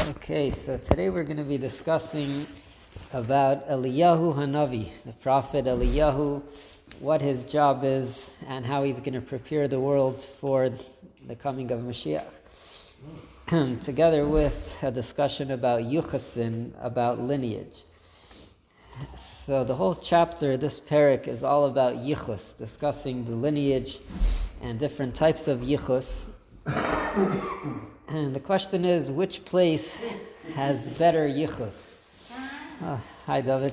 Okay, so today we're going to be discussing about Eliyahu Hanavi, the prophet Eliyahu, what his job is, and how he's going to prepare the world for the coming of Moshiach. Together with a discussion about Yuchasin, about lineage. So the whole chapter, this parak, is all about Yichus, discussing the lineage and different types of Yichus. And the question is, which place has better yichus? Oh, hi, David.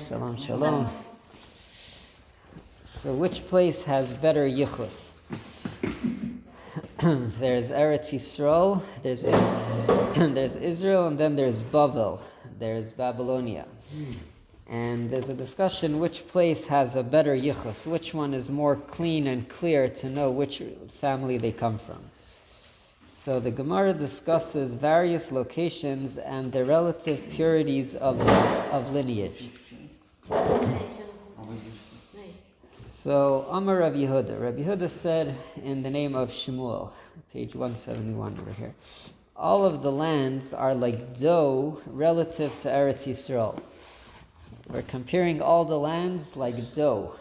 Shalom, shalom. So which place has better yichus? There's Eretz Yisrael, there's Israel, and then there's Bavel, there's Babylonia. And there's a discussion which place has a better yichus, which one is more clean and clear to know which family they come from. So the Gemara discusses various locations and the relative purities of lineage. So Amar Rabbi Yehuda. Rabbi Yehuda said in the name of Shemuel, page 171 over here, all of the lands are like dough relative to Eretz Yisrael. We're comparing all the lands like dough,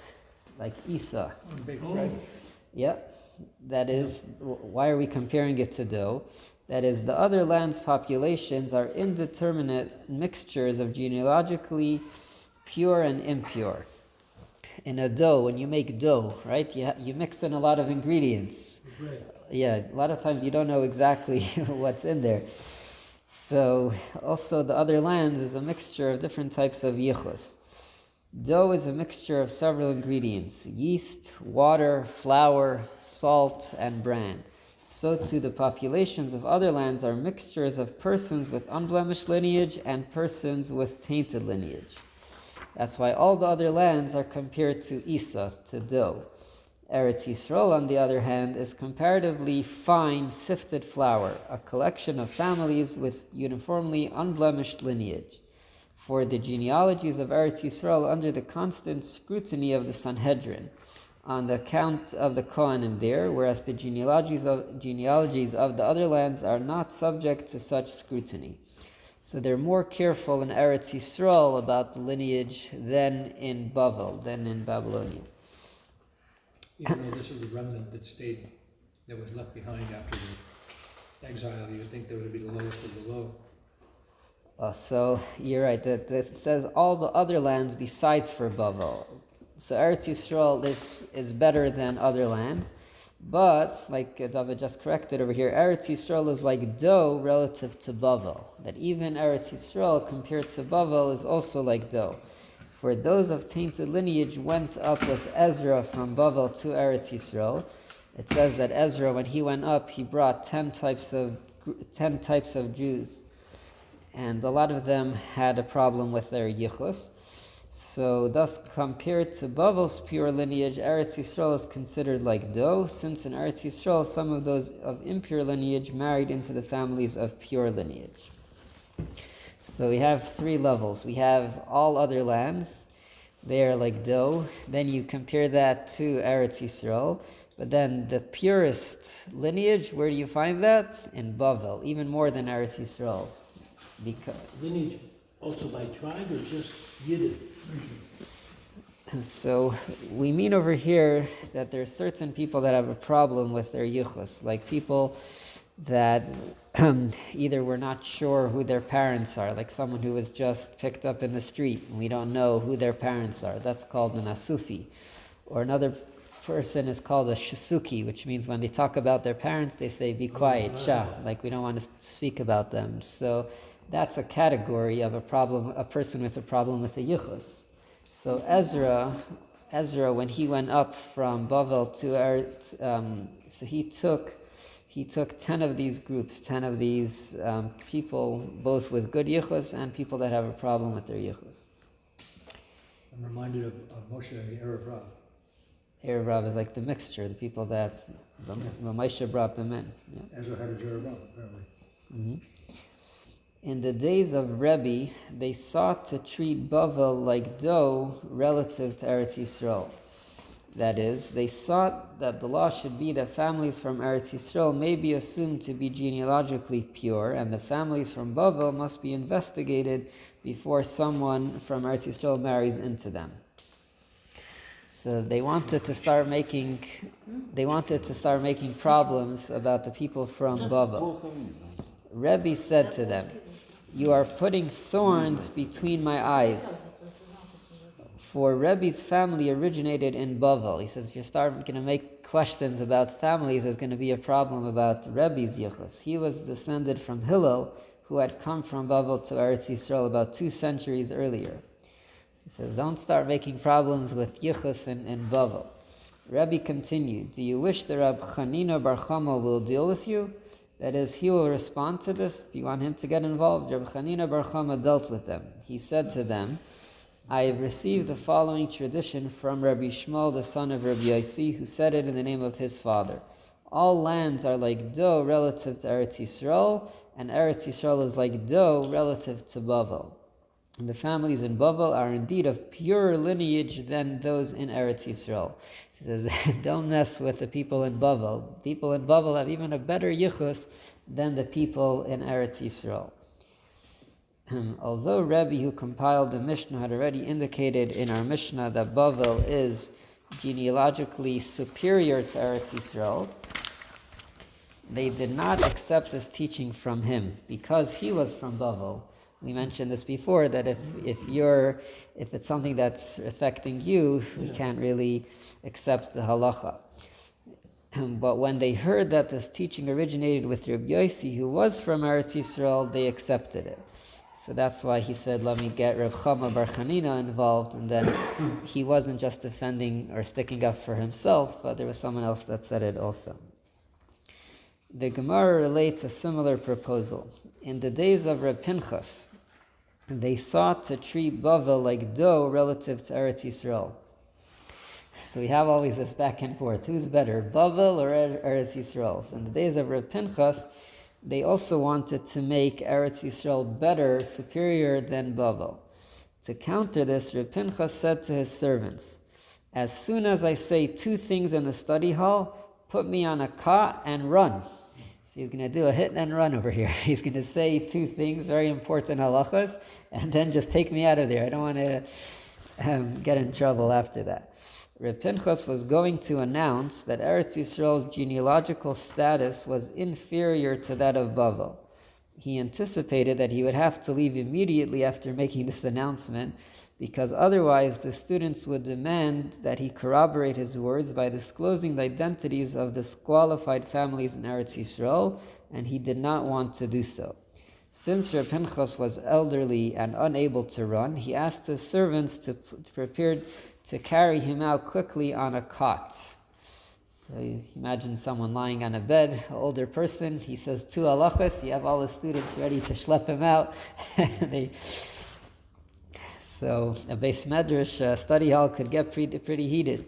like Isa. Yep. That is, why are we comparing it to dough? That is, the other land's populations are indeterminate mixtures of genealogically pure and impure. In a dough, when you make dough, right, you mix in a lot of ingredients. Yeah, a lot of times you don't know exactly what's in there. So, also the other lands is a mixture of different types of yichus. Dough is a mixture of several ingredients: yeast, water, flour, salt, and bran. So too the populations of other lands are mixtures of persons with unblemished lineage and persons with tainted lineage. That's why all the other lands are compared to Isa, to dough. Eretz Yisrael, on the other hand, is comparatively fine sifted flour, a collection of families with uniformly unblemished lineage. For the genealogies of Eretz Yisrael under the constant scrutiny of the Sanhedrin, on the account of the Kohanim there, whereas the genealogies of the other lands are not subject to such scrutiny. So they're more careful in Eretz Yisrael about the lineage than in Bavel, than in Babylonia. Even though this is the remnant that was left behind after the exile, you would think they would be the lowest of the low. So you're right. That it says all the other lands besides for Bavel. So Eretz Yisrael is better than other lands, but like David just corrected over here, Eretz Yisrael is like dough relative to Bavel. That even Eretz Yisrael compared to Bavel is also like dough. For those of tainted lineage went up with Ezra from Bavel to Eretz Yisrael. It says that Ezra, when he went up, he brought 10 types of Jews. And a lot of them had a problem with their yichus. So thus, compared to Bavel's pure lineage, Eretz Yisrael is considered like dough, since in Eretz Yisrael some of those of impure lineage married into the families of pure lineage. So we have three levels. We have all other lands. They are like dough. Then you compare that to Eretz Yisrael. But then the purest lineage, where do you find that? In Bavel, even more than Eretz Yisrael. Because lineage also by tribe or just Yidden? So we mean over here that there are certain people that have a problem with their yichus, like people that either were not sure who their parents are, like someone who was just picked up in the street and we don't know who their parents are. That's called an asufi. Or another person is called a shisuki, which means when they talk about their parents, they say, be quiet, shah, like we don't want to speak about them. So that's a category of a person with a problem with the yichus. So Ezra, when he went up from Bavel to Eretz, so he took 10 of these groups, 10 of these people, both with good yichus and people that have a problem with their yichus. I'm reminded of Moshe, the Erev Rav. Erev Rav is like the mixture, the people that Moshe brought them in. Yeah. Ezra had a Erev Rav, apparently. Mm-hmm. In the days of Rebbe, they sought to treat Bavel like dough relative to Eretz Yisrael. that is, they sought that the law should be that families from Eretz Yisrael may be assumed to be genealogically pure, and the families from Bavel must be investigated before someone from Eretz Yisrael marries into them. So they wanted to start making problems about the people from Bavel. Rebbe said to them, "You are putting thorns between my eyes." For Rebbe's family originated in Bavel. He says, if you start going to make questions about families, there's going to be a problem about Rebbe's yichus. He was descended from Hillel, who had come from Bavel to Eretz Yisrael about 2 centuries earlier. He says, don't start making problems with yichus in Bavel. Rebbe continued, do you wish the Rab Chanina Bar Chama will deal with you? That is, he will respond to this? Do you want him to get involved? Rab Chanina Bar Chama dealt with them. He said to them, I have received the following tradition from Rabbi Shmuel, the son of Rabbi Yossi, who said it in the name of his father. All lands are like dough relative to Eretz Yisrael, and Eretz Yisrael is like dough relative to Bavel. And the families in Bavel are indeed of purer lineage than those in Eretz Yisrael. He says, don't mess with the people in Bavel. People in Bavel have even a better yichus than the people in Eretz Yisrael. Although Rebbe, who compiled the Mishnah, had already indicated in our Mishnah that Bavel is genealogically superior to Eretz Yisrael, they did not accept this teaching from him because he was from Bavel. We mentioned this before, that if it's something that's affecting you, we can't really accept the halacha. But when they heard that this teaching originated with Rabbi Yossi, who was from Eretz Yisrael, they accepted it. So that's why he said, let me get Reb Chama Bar Chanina involved, and then he wasn't just defending or sticking up for himself, but there was someone else that said it also. The Gemara relates a similar proposal. In the days of Reb Pinchas, they sought to treat Bavel like dough relative to Eretz Yisrael. So we have always this back and forth. Who's better, Bavel or Eretz Yisrael? So in the days of Reb Pinchas, they also wanted to make Eretz Yisrael better, superior than Bavel. To counter this, Reb Pinchas said to his servants, as soon as I say 2 things in the study hall, put me on a cot and run. So he's going to do a hit and run over here. He's going to say 2 things, very important halachas, and then just take me out of there. I don't want to get in trouble after that. Reb Pinchas was going to announce that Eretz Yisrael's genealogical status was inferior to that of Bavel. He anticipated that he would have to leave immediately after making this announcement, because otherwise the students would demand that he corroborate his words by disclosing the identities of disqualified families in Eretz Yisrael, and he did not want to do so. Since Reb Pinchas was elderly and unable to run, he asked his servants to prepare to carry him out quickly on a cot. So you imagine someone lying on a bed, an older person, he says 2 halachas, you have all the students ready to schlep him out. So a Beis Medrash study hall could get pretty heated.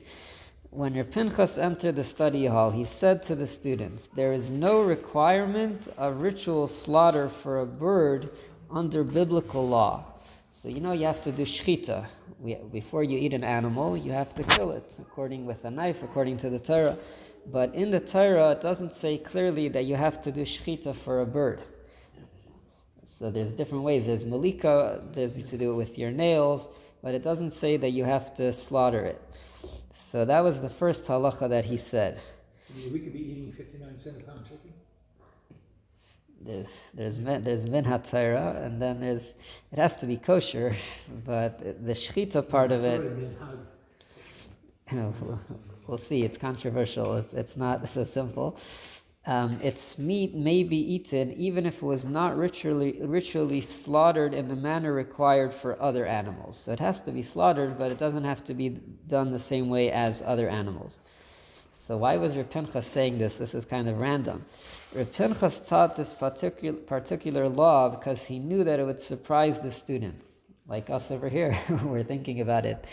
When Reb Pinchas entered the study hall, he said to the students, there is no requirement of ritual slaughter for a bird under biblical law. So you have to do shchita. Before you eat an animal, you have to kill it, with a knife, according to the Torah. But in the Torah, it doesn't say clearly that you have to do shchita for a bird. So there's different ways. There's malika, there's to do it with your nails, but it doesn't say that you have to slaughter it. So that was the first halacha that he said. We could be eating 59 cent a pound chicken? There's minhat Torah, and then it has to be kosher, but the shechita part of it, we'll see, it's controversial, it's not so simple. Its meat may be eaten even if it was not ritually slaughtered in the manner required for other animals. So it has to be slaughtered, but it doesn't have to be done the same way as other animals. So why was Reb Pinchas saying this? This is kind of random. Reb Pinchas taught this particular law because he knew that it would surprise the students. Like us over here, we're thinking about it.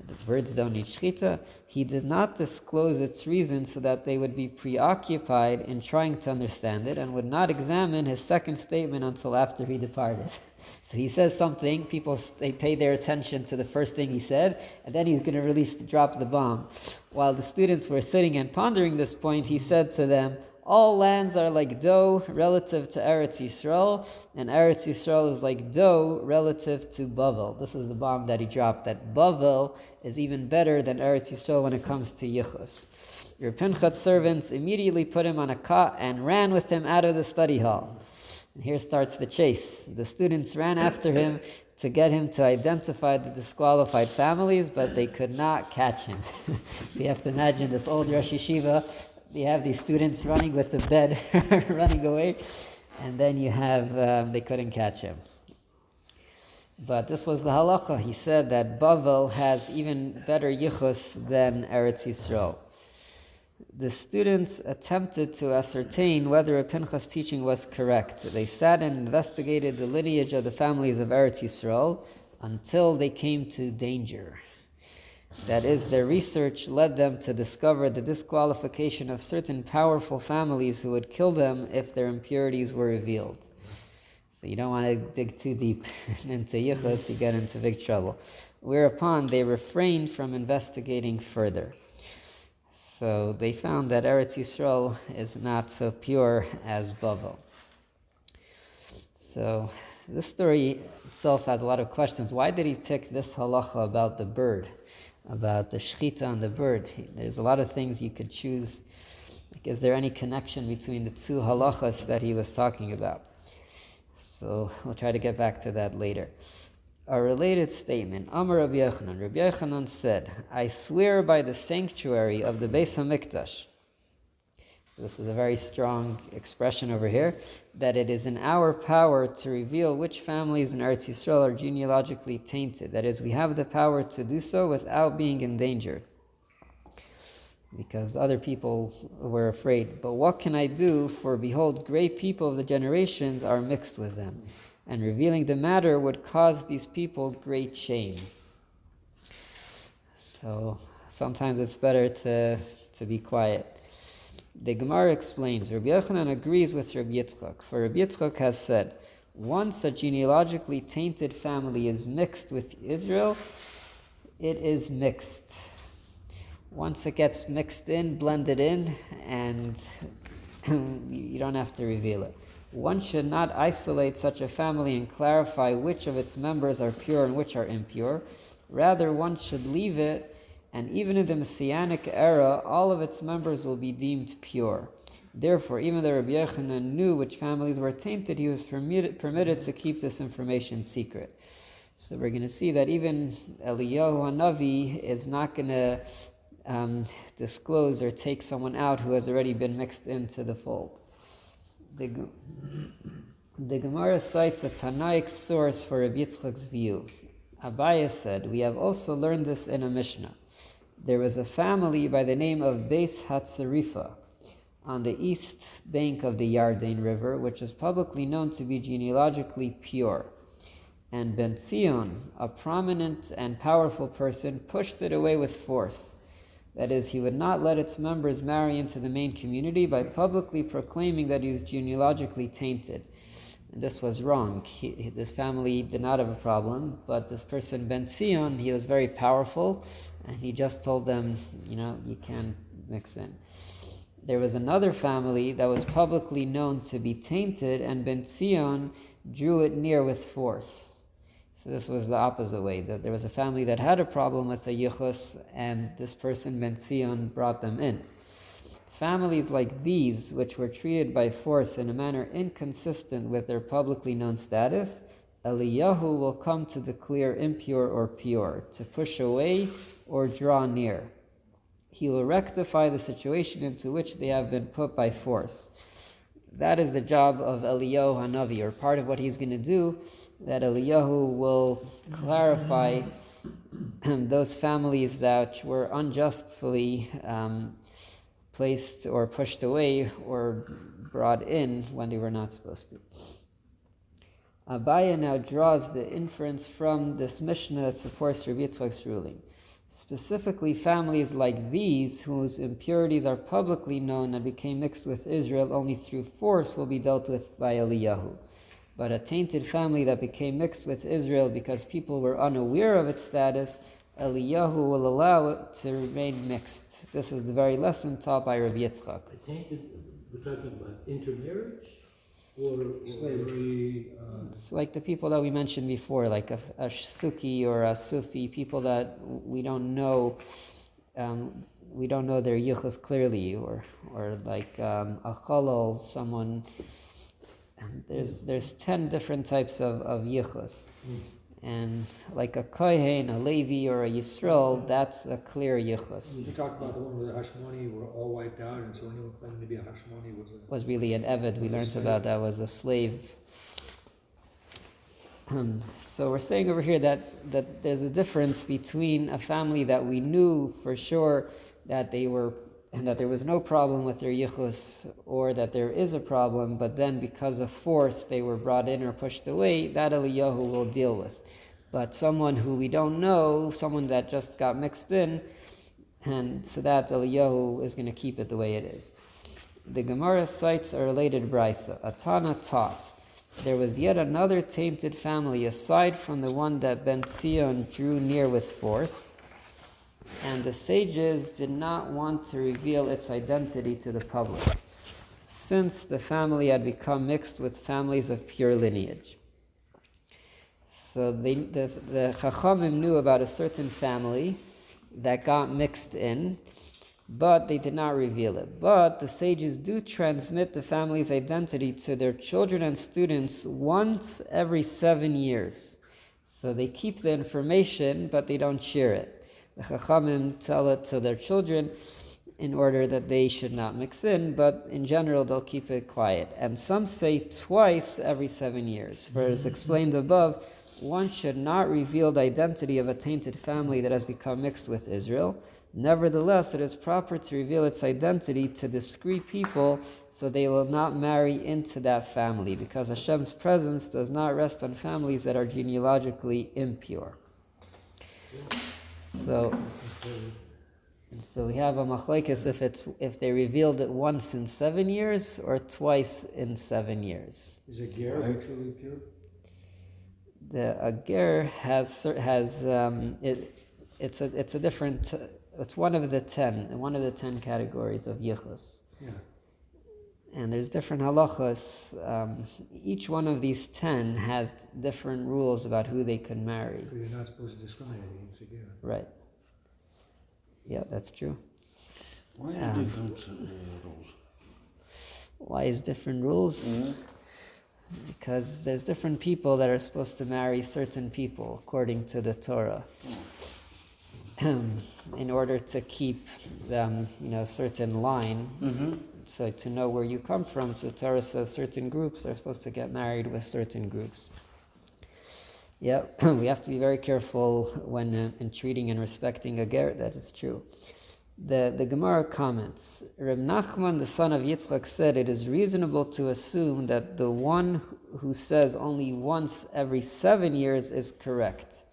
The birds don't need shchita. He did not disclose its reason so that they would be preoccupied in trying to understand it and would not examine his second statement until after he departed. So he says something, people they pay their attention to the first thing he said, and then he's going to drop the bomb. While the students were sitting and pondering this point, he said to them, all lands are like dough relative to Eretz Yisrael, and Eretz Yisrael is like dough relative to Bavel. This is the bomb that he dropped, that Bavel is even better than Eretz Yisrael when it comes to Yichus. Your Pinchat's servants immediately put him on a cot and ran with him out of the study hall. And here starts the chase. The students ran after him to get him to identify the disqualified families, but they could not catch him. So you have to imagine this old Rosh Yeshiva. You have these students running with the bed, running away, and then you have, they couldn't catch him. But this was the halacha. He said that Bavel has even better yichus than Eretz Yisrael. The students attempted to ascertain whether Pinchas' teaching was correct. They sat and investigated the lineage of the families of Eretz Yisrael until they came to danger. That is, their research led them to discover the disqualification of certain powerful families who would kill them if their impurities were revealed. So you don't want to dig too deep into yichus, you get into big trouble. Whereupon they refrained from investigating further. So they found that Eretz Yisrael is not so pure as Bavel. So this story itself has a lot of questions. Why did he pick this halacha about the bird? About the shechita on the bird? There's a lot of things you could choose. Like, is there any connection between the two halachas that he was talking about? So we'll try to get back to that later. A related statement. Amar Rabbi Yochanan. Rabbi Yochanan said, I swear by the sanctuary of the Beis HaMikdash. This is a very strong expression over here, that it is in our power to reveal which families in Eretz Yisrael are genealogically tainted. That is, we have the power to do so without being endangered. Because other people were afraid. But what can I do? For behold, great people of the generations are mixed with them. And revealing the matter would cause these people great shame. So sometimes it's better to be quiet. The Gemara explains, Rabbi Yochanan agrees with Rabbi Yitzchak, for Rabbi Yitzchak has said, once a genealogically tainted family is mixed with Israel, it is mixed. Once it gets mixed in, blended in, and you don't have to reveal it. One should not isolate such a family and clarify which of its members are pure and which are impure. Rather, one should leave it, and even in the Messianic era, all of its members will be deemed pure. Therefore, even though Rabbi Yochanan knew which families were tainted, he was permitted to keep this information secret. So we're going to see that even Eliyahu Hanavi is not going to disclose or take someone out who has already been mixed into the fold. The Gemara cites a Tanaic source for Rabbi Yitzchak's view. Abaye said, we have also learned this in a Mishnah. There was a family by the name of Beis Hatzarifa on the east bank of the Yarden River, which is publicly known to be genealogically pure. And Ben Zion, a prominent and powerful person, pushed it away with force. That is, he would not let its members marry into the main community by publicly proclaiming that he was genealogically tainted. And this was wrong. This family did not have a problem, but this person, Ben Zion, he was very powerful, and he just told them, you can't mix in. There was another family that was publicly known to be tainted, and Ben Zion drew it near with force. So this was the opposite way, that there was a family that had a problem with the yichus, and this person, Ben Zion, brought them in. Families like these, which were treated by force in a manner inconsistent with their publicly known status, Eliyahu will come to declare impure or pure, to push away or draw near. He will rectify the situation into which they have been put by force. That is the job of Eliyahu Hanavi, or part of what he's going to do, that Eliyahu will clarify those families that were unjustly placed or pushed away or brought in when they were not supposed to. Abaye now draws the inference from this Mishnah that supports Rabbi Yitzchak's ruling. Specifically, families like these, whose impurities are publicly known and became mixed with Israel only through force, will be dealt with by Eliyahu. But a tainted family that became mixed with Israel because people were unaware of its status, Eliyahu will allow it to remain mixed. This is the very lesson taught by Rabbi Yitzchak. We're talking about intermarriage or Slavery, It's like the people that we mentioned before, like a Suki or a Sufi, people that we don't know their yichus clearly, or like a chalal, someone. There's 10 different types of yichus, and like a kohen, a Levi, or a Yisrael, that's a clear yichus. we talked about the one where the Hashmoni were all wiped out, and so anyone claiming to be a Hashmoni Was really an Eved. We learned about that was a slave. So we're saying over here that there's a difference between a family that we knew for sure that they were, and that there was no problem with their yichus, or that there is a problem, but then because of force they were brought in or pushed away, that Eliyahu will deal with. But someone who we don't know, someone that just got mixed in, and so that Eliyahu is going to keep it the way it is. The Gemara cites a related brisa. A Tana taught, there was yet another tainted family aside from the one that Ben Zion drew near with force, and the sages did not want to reveal its identity to the public, since the family had become mixed with families of pure lineage. So the Chachamim knew about a certain family that got mixed in, but they did not reveal it. But the sages do transmit the family's identity to their children and students once every 7 years. So they keep the information, but they don't share it. The Chachamim tell it to their children in order that they should not mix in, but in general they'll keep it quiet. And some say twice every 7 years. For as explained above, one should not reveal the identity of a tainted family that has become mixed with Israel. Nevertheless, it is proper to reveal its identity to discreet people so they will not marry into that family, because Hashem's presence does not rest on families that are genealogically impure. So we have a machlekes if they revealed it once in 7 years or twice in 7 years. Is a ger virtually pure? A ger it's a different. It's one of the 10 categories of yichus. Yeah. And there's different halachas. Each one of these 10 has different rules about who they can marry. So you're not supposed to discriminate against a ger. Right. Yeah, that's true. Why are different rules? Why is different rules? Mm-hmm. Because there's different people that are supposed to marry certain people according to the Torah. In order to keep them, a certain line, so to know where you come from. So Torah says certain groups are supposed to get married with certain groups. Yeah, we have to be very careful when entreating and respecting a ger. That is true. The Gemara comments, Reb Nachman, the son of Yitzchak, said it is reasonable to assume that the one who says only once every 7 years is correct.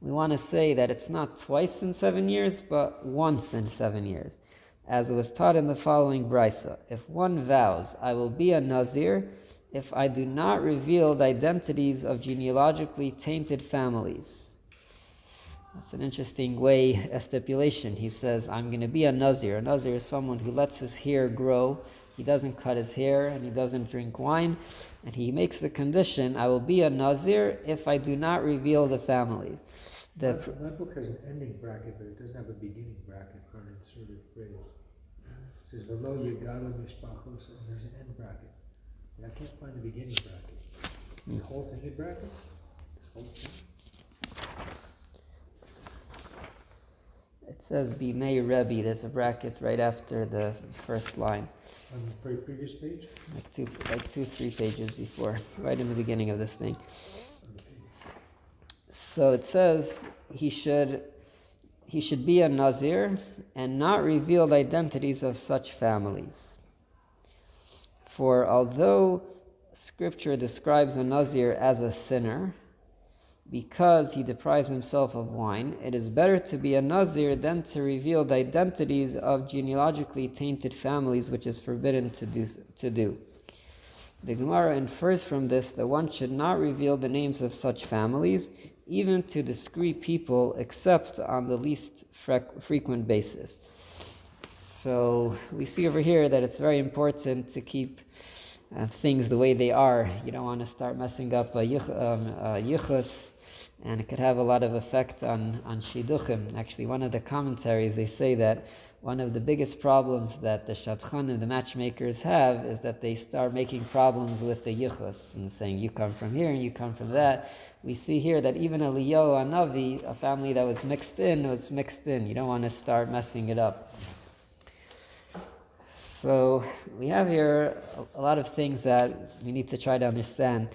We want to say that it's not twice in 7 years, but once in 7 years. As it was taught in the following brisa, if one vows, I will be a Nazir if I do not reveal the identities of genealogically tainted families. That's an interesting way, a stipulation. He says, I'm going to be a Nazir. A Nazir is someone who lets his hair grow. He doesn't cut his hair and he doesn't drink wine. And he makes the condition, I will be a Nazir if I do not reveal the families. My book has an ending bracket, but it doesn't have a beginning bracket for an inserted phrase. It says, Velo Yegala Mishpachos, and there's an end bracket. And I can't find the beginning bracket. Is the whole thing a bracket? This whole thing? It says Bimei Rebbe. There's a bracket right after the first line. On the very previous page? Like 2-3 pages before, right in the beginning of this thing. So it says he should be a Nazir and not reveal the identities of such families. For although Scripture describes a Nazir as a sinner, because he deprives himself of wine, it is better to be a Nazir than to reveal the identities of genealogically tainted families, which is forbidden to do. The Gemara infers from this that one should not reveal the names of such families, even to discreet people, except on the least frequent basis. So we see over here that it's very important to keep things the way they are. You don't want to start messing up yichus, and it could have a lot of effect on shidduchim. Actually, one of the commentaries, they say that one of the biggest problems that the shadchanim, the matchmakers, have is that they start making problems with the yichus and saying, you come from here and you come from that. We see here that even Eliyahu Hanavi, a family that was mixed in, was mixed in. You don't want to start messing it up. So we have here a lot of things that we need to try to understand.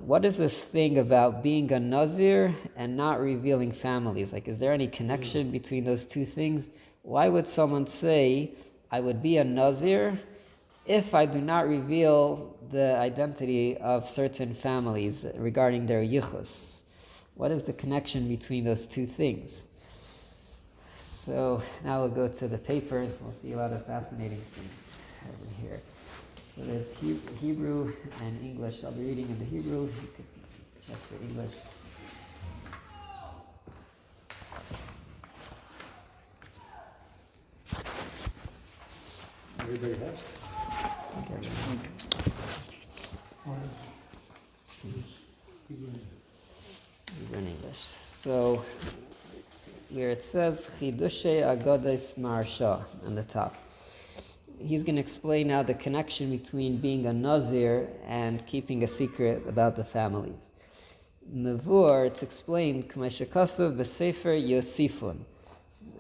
What is this thing about being a Nazir and not revealing families? Like, is there any connection between those two things? Why would someone say, I would be a Nazir if I do not reveal the identity of certain families regarding their yichus? What is the connection between those two things? So now we'll go to the papers. We'll see a lot of fascinating things over here. So there's Hebrew and English. I'll be reading in the Hebrew. You could check the English. Everybody has? Hebrew and English. So where it says Chidushe Agodes Marsha on the top. He's going to explain now the connection between being a Nazir and keeping a secret about the families. Mevur, it's explained, K'meshakasav b'sefer Yosifun.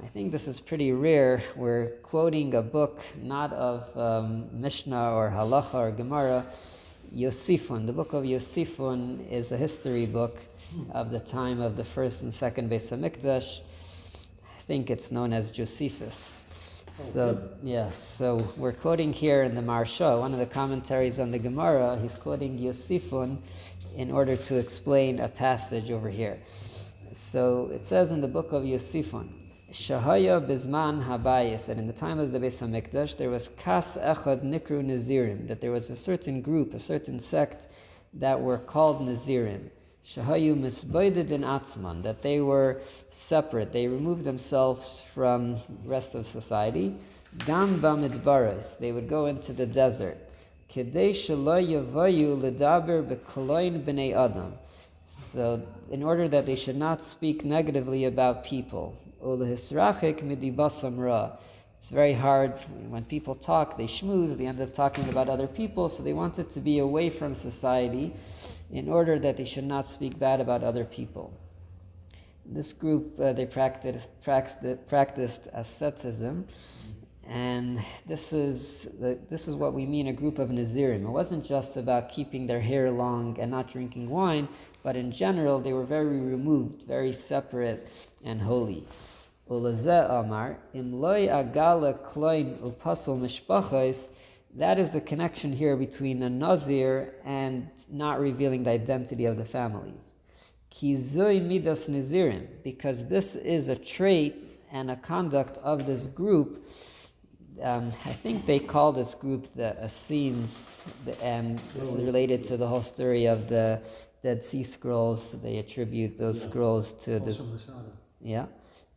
I think this is pretty rare. We're quoting a book not of Mishnah or Halacha or Gemara. Yosifun, the book of Yosifun, is a history book of the time of the first and second Beis HaMikdash. I think it's known as Josephus. So we're quoting here in the Marsha, one of the commentaries on the Gemara. He's quoting Yosifun in order to explain a passage over here. So it says in the book of Yosifun, Shahaya Bizman Habayis, that in the time of the Beis HaMikdash there was Kas Echad Nikru Nazirim, that there was a certain group, a certain sect that were called Nazirim. Shahayu Misbaidid in Atzman, that they were separate, they removed themselves from the rest of society. Gam Bamidbaris, they would go into the desert. Kedei Shelo Yavayu Ledaber Bekoloin B'nei Adam, so in order that they should not speak negatively about people. Ulehisrachik midibasam ra. It's very hard when people talk, they schmooze, they end up talking about other people, so they wanted to be away from society in order that they should not speak bad about other people. In this group, they practiced asceticism, and this is what we mean a group of Nazirim. It wasn't just about keeping their hair long and not drinking wine, but in general, they were very removed, very separate and holy. Ulazeh Amar, Im loy agala kloin upasol mishpachos. That is the connection here between a Nazir and not revealing the identity of the families. Ki zoi midas Nazirim, because this is a trait and a conduct of this group. I think they call this group the Essenes, and this is related to the whole story of the Dead Sea Scrolls. They attribute those scrolls to this,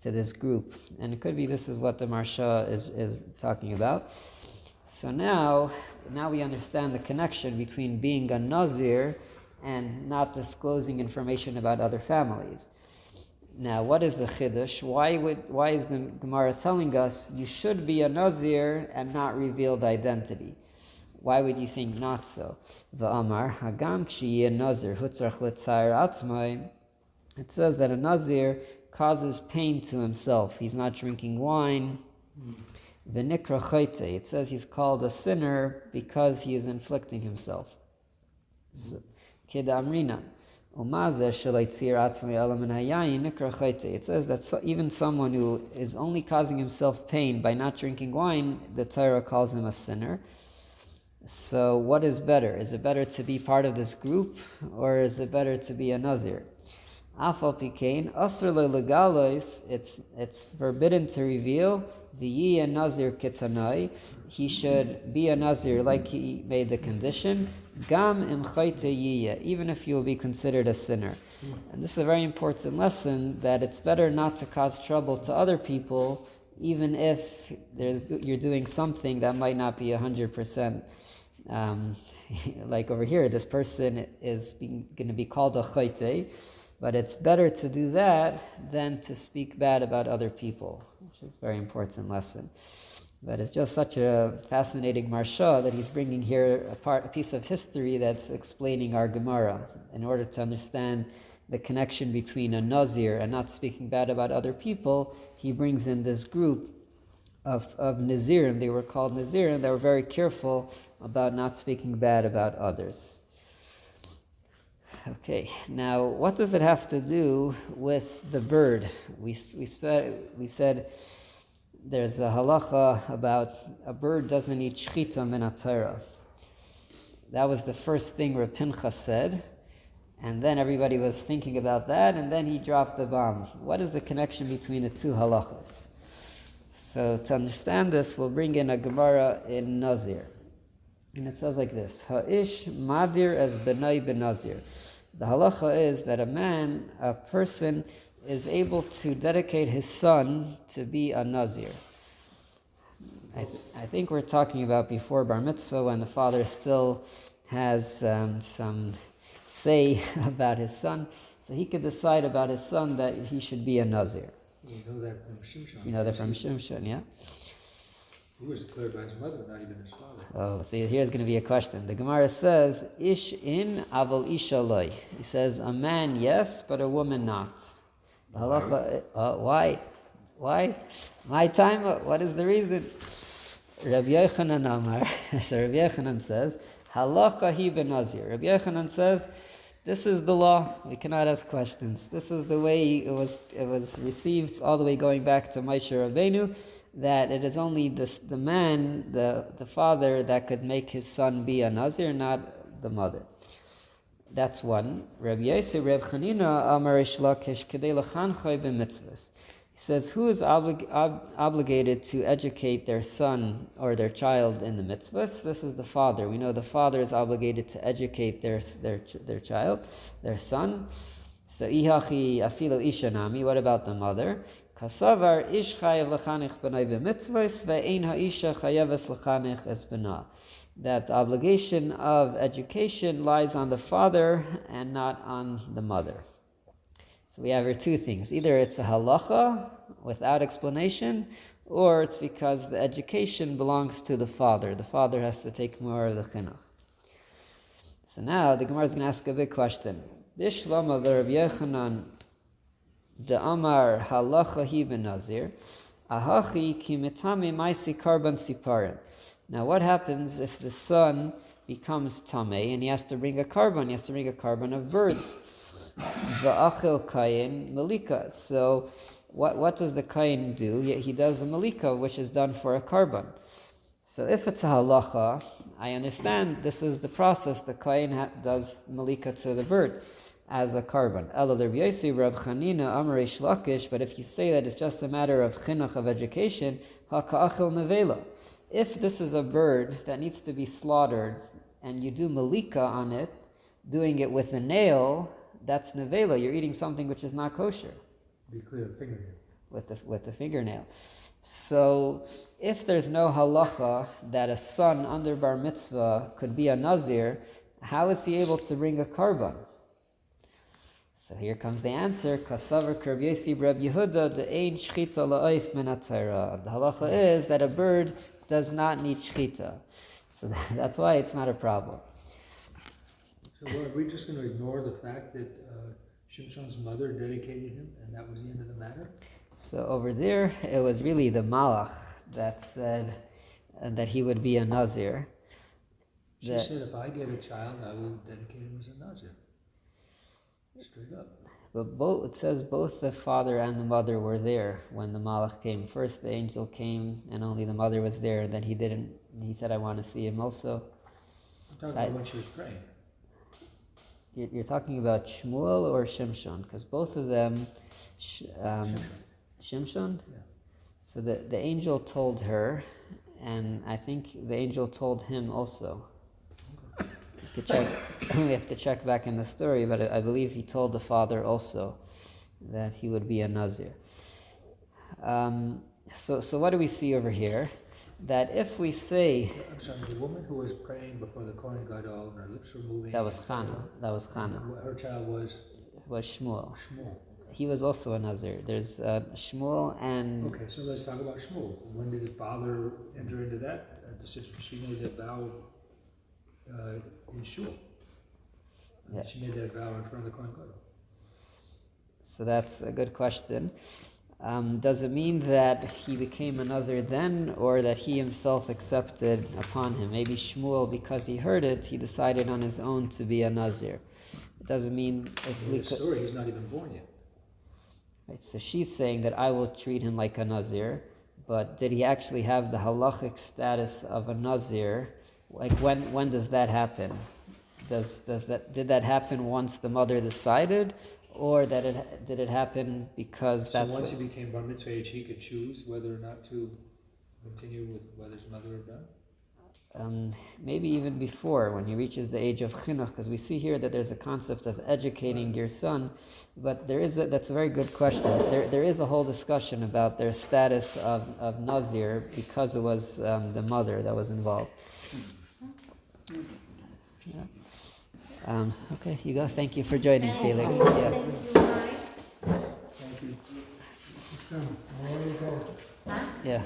to this group, and it could be this is what the Marsha is talking about. So now we understand the connection between being a Nazir and not disclosing information about other families. Now, what is the Chiddush? Why is the Gemara telling us you should be a Nazir and not reveal the identity? Why would you think not so? V'amar hagam k'shiyeh Nazir hutzarach letzayir atzmai. It says that a Nazir causes pain to himself. He's not drinking wine. V'nikra chayte. It says he's called a sinner because he is inflicting himself. Kedamrina. It says that even someone who is only causing himself pain by not drinking wine, the Torah calls him a sinner. So what is better? Is it better to be part of this group, or is it better to be a Nazir? Afal pikein, asr legalois, it's forbidden to reveal the Nazir kitanai. He should be a Nazir like he made the condition. Gam im chayte yiyah, even if you will be considered a sinner. And this is a very important lesson, that it's better not to cause trouble to other people, even if you're doing something that might not be 100%. Like over here, this person is going to be called a chayte, but it's better to do that than to speak bad about other people, which is a very important lesson. But it's just such a fascinating marsha that he's bringing here a piece of history that's explaining our Gemara in order to understand the connection between a Nazir and not speaking bad about other people. He brings in this group of Nazirim. They were called Nazirim. They were very careful about not speaking bad about others. Okay, now what does it have to do with the bird? We said there's a halacha about a bird doesn't eat shchita min haTorah. That was the first thing Reb Pinchas said, and then everybody was thinking about that, and then he dropped the bomb. What is the connection between the two halachas? So to understand this, we'll bring in a Gemara in Nazir. And it says like this: Ha'ish madir as benai benazir. The halacha is that a person is able to dedicate his son to be a Nazir. I think we're talking about before Bar Mitzvah, when the father still has some say about his son. So he could decide about his son that he should be a Nazir. You know that from Shimshon. You know that from Shimshon, yeah? He was declared by his mother, not even his father. Oh, see, here's going to be a question. The Gemara says, Ish in aval isha loy. He says, a man yes, but a woman not. The halacha, why? My time, what is the reason? Rabbi Yochanan Amar. So Rabbi Yochanan says, halacha hi ben Nazir. Rabbi Yochanan says, this is the law. We cannot ask questions. This is the way it was received all the way going back to Moshe Rabbeinu, that it is only the man, the father, that could make his son be a Nazir, not the mother. That's one. Rabbi Yosef, Reb Chanina, Amar Reish Lakish, Kedei Lechanchai b'mitzvahs. He says, who is obligated to educate their son or their child in the mitzvahs? This is the father. We know the father is obligated to educate their child, their son. So ihachi afilo ishanami. What about the mother? Kasavar ish chayav lechanich b'nai b'mitzvahs ve'ein ha'isha chayaves lechanich es b'na. That the obligation of education lies on the father and not on the mother. So we have here two things. Either it's a halacha without explanation, or it's because the education belongs to the father. The father has to take more of the chinuch. So now the Gemara is going to ask a big question. Bishlama the Rabbi Yochanan de Amar halacha hi ben Nazir ahachi ki mitame maisi karban siparin. Now what happens if the son becomes tamei and he has to bring a carbon? He has to bring a carbon of birds. Va'achil kayin malika. So what does the kayin do? He does a malika, which is done for a carbon. So if it's a halacha, I understand this is the process. The kayin does malika to the bird as a carbon. But if you say that it's just a matter of chinuch, of education, haka'achil nevela. If this is a bird that needs to be slaughtered and you do malika on it, doing it with a nail, that's nevela. You're eating something which is not kosher. Be clear, fingernail. With the fingernail. So if there's no halacha that a son under bar mitzvah could be a nazir, how is he able to bring a carbon? So here comes the answer. Kasavar Rabbi Yosef Reb Yehuda the ein shchita la'oif min haTorah. The halacha is that a bird does not need shchita. So that's why it's not a problem. So are we just going to ignore the fact that Shimshon's mother dedicated him, and that was the end of the matter? So over there, it was really the malach that said that he would be a nazir. She said, if I get a child, I will dedicate him as a nazir. Straight up. But it says both the father and the mother were there when the malach came. First the angel came and only the mother was there, and then he didn't. He said, I want to see him also. talking about when she was praying. You're talking about Shmuel or Shimshon? Because both of them, Shimshon? Yeah. So the angel told her, and I think the angel told him also. You could check. We have to check back in the story, but I believe he told the father also that he would be a Nazir. So what do we see over here? That if we say... I'm sorry, the woman who was praying before the Kohen Gadol and her lips were moving... That was Chana. Her child was Shmuel. Shmuel. He was also a Nazir. There's Shmuel and... Okay, so let's talk about Shmuel. When did the father enter into that decision? She made that vow in Shul. Yeah. She made that vow in front of the Kohen Gadol. So that's a good question. Does it mean that he became a Nazir then, or that he himself accepted upon him? Maybe Shmuel, because he heard it, he decided on his own to be a Nazir. It doesn't mean... In the story, he's not even born yet. Right, so she's saying that I will treat him like a Nazir, but did he actually have the halachic status of a Nazir? Like when does that happen? Did that happen once the mother decided, or did it happen because so once he became bar mitzvah age, he could choose whether or not to continue with what his mother had done? Maybe even before, when he reaches the age of chinuch, because we see here that there's a concept of educating your son, but that's a very good question. There is a whole discussion about their status of Nazir because it was the mother that was involved. Yeah. Okay, you go. Thank you for joining, Felix. Yeah. Thank you. Yeah.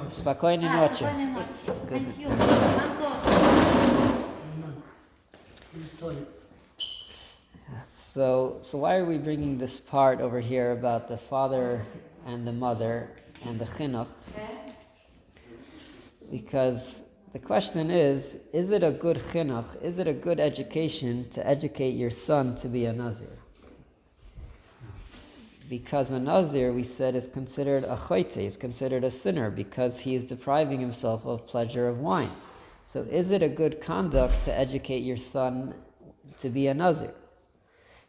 Spokojnej nocy. Thank you. So why are we bringing this part over here about the father and the mother and the chinuch? Because the question is it a good chinuch, is it a good education to educate your son to be a Nazir? Because a Nazir, we said, is considered a choite, is considered a sinner because he is depriving himself of pleasure of wine. So is it a good conduct to educate your son to be a Nazir?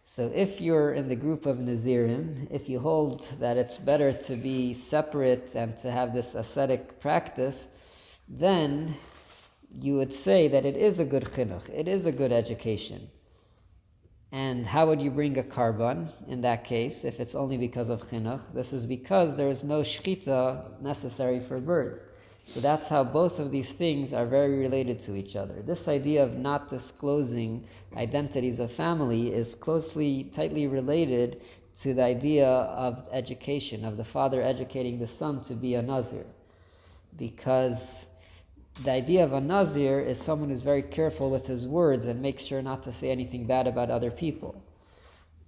So if you're in the group of Nazirim, if you hold that it's better to be separate and to have this ascetic practice, then you would say that it is a good chinuch, it is a good education. And how would you bring a karban in that case if it's only because of chinuch? This is because there is no shchita necessary for birds. So that's how both of these things are very related to each other. This idea of not disclosing identities of family is tightly related to the idea of education, of the father educating the son to be a Nazir. Because the idea of a Nazir is someone who's very careful with his words and makes sure not to say anything bad about other people.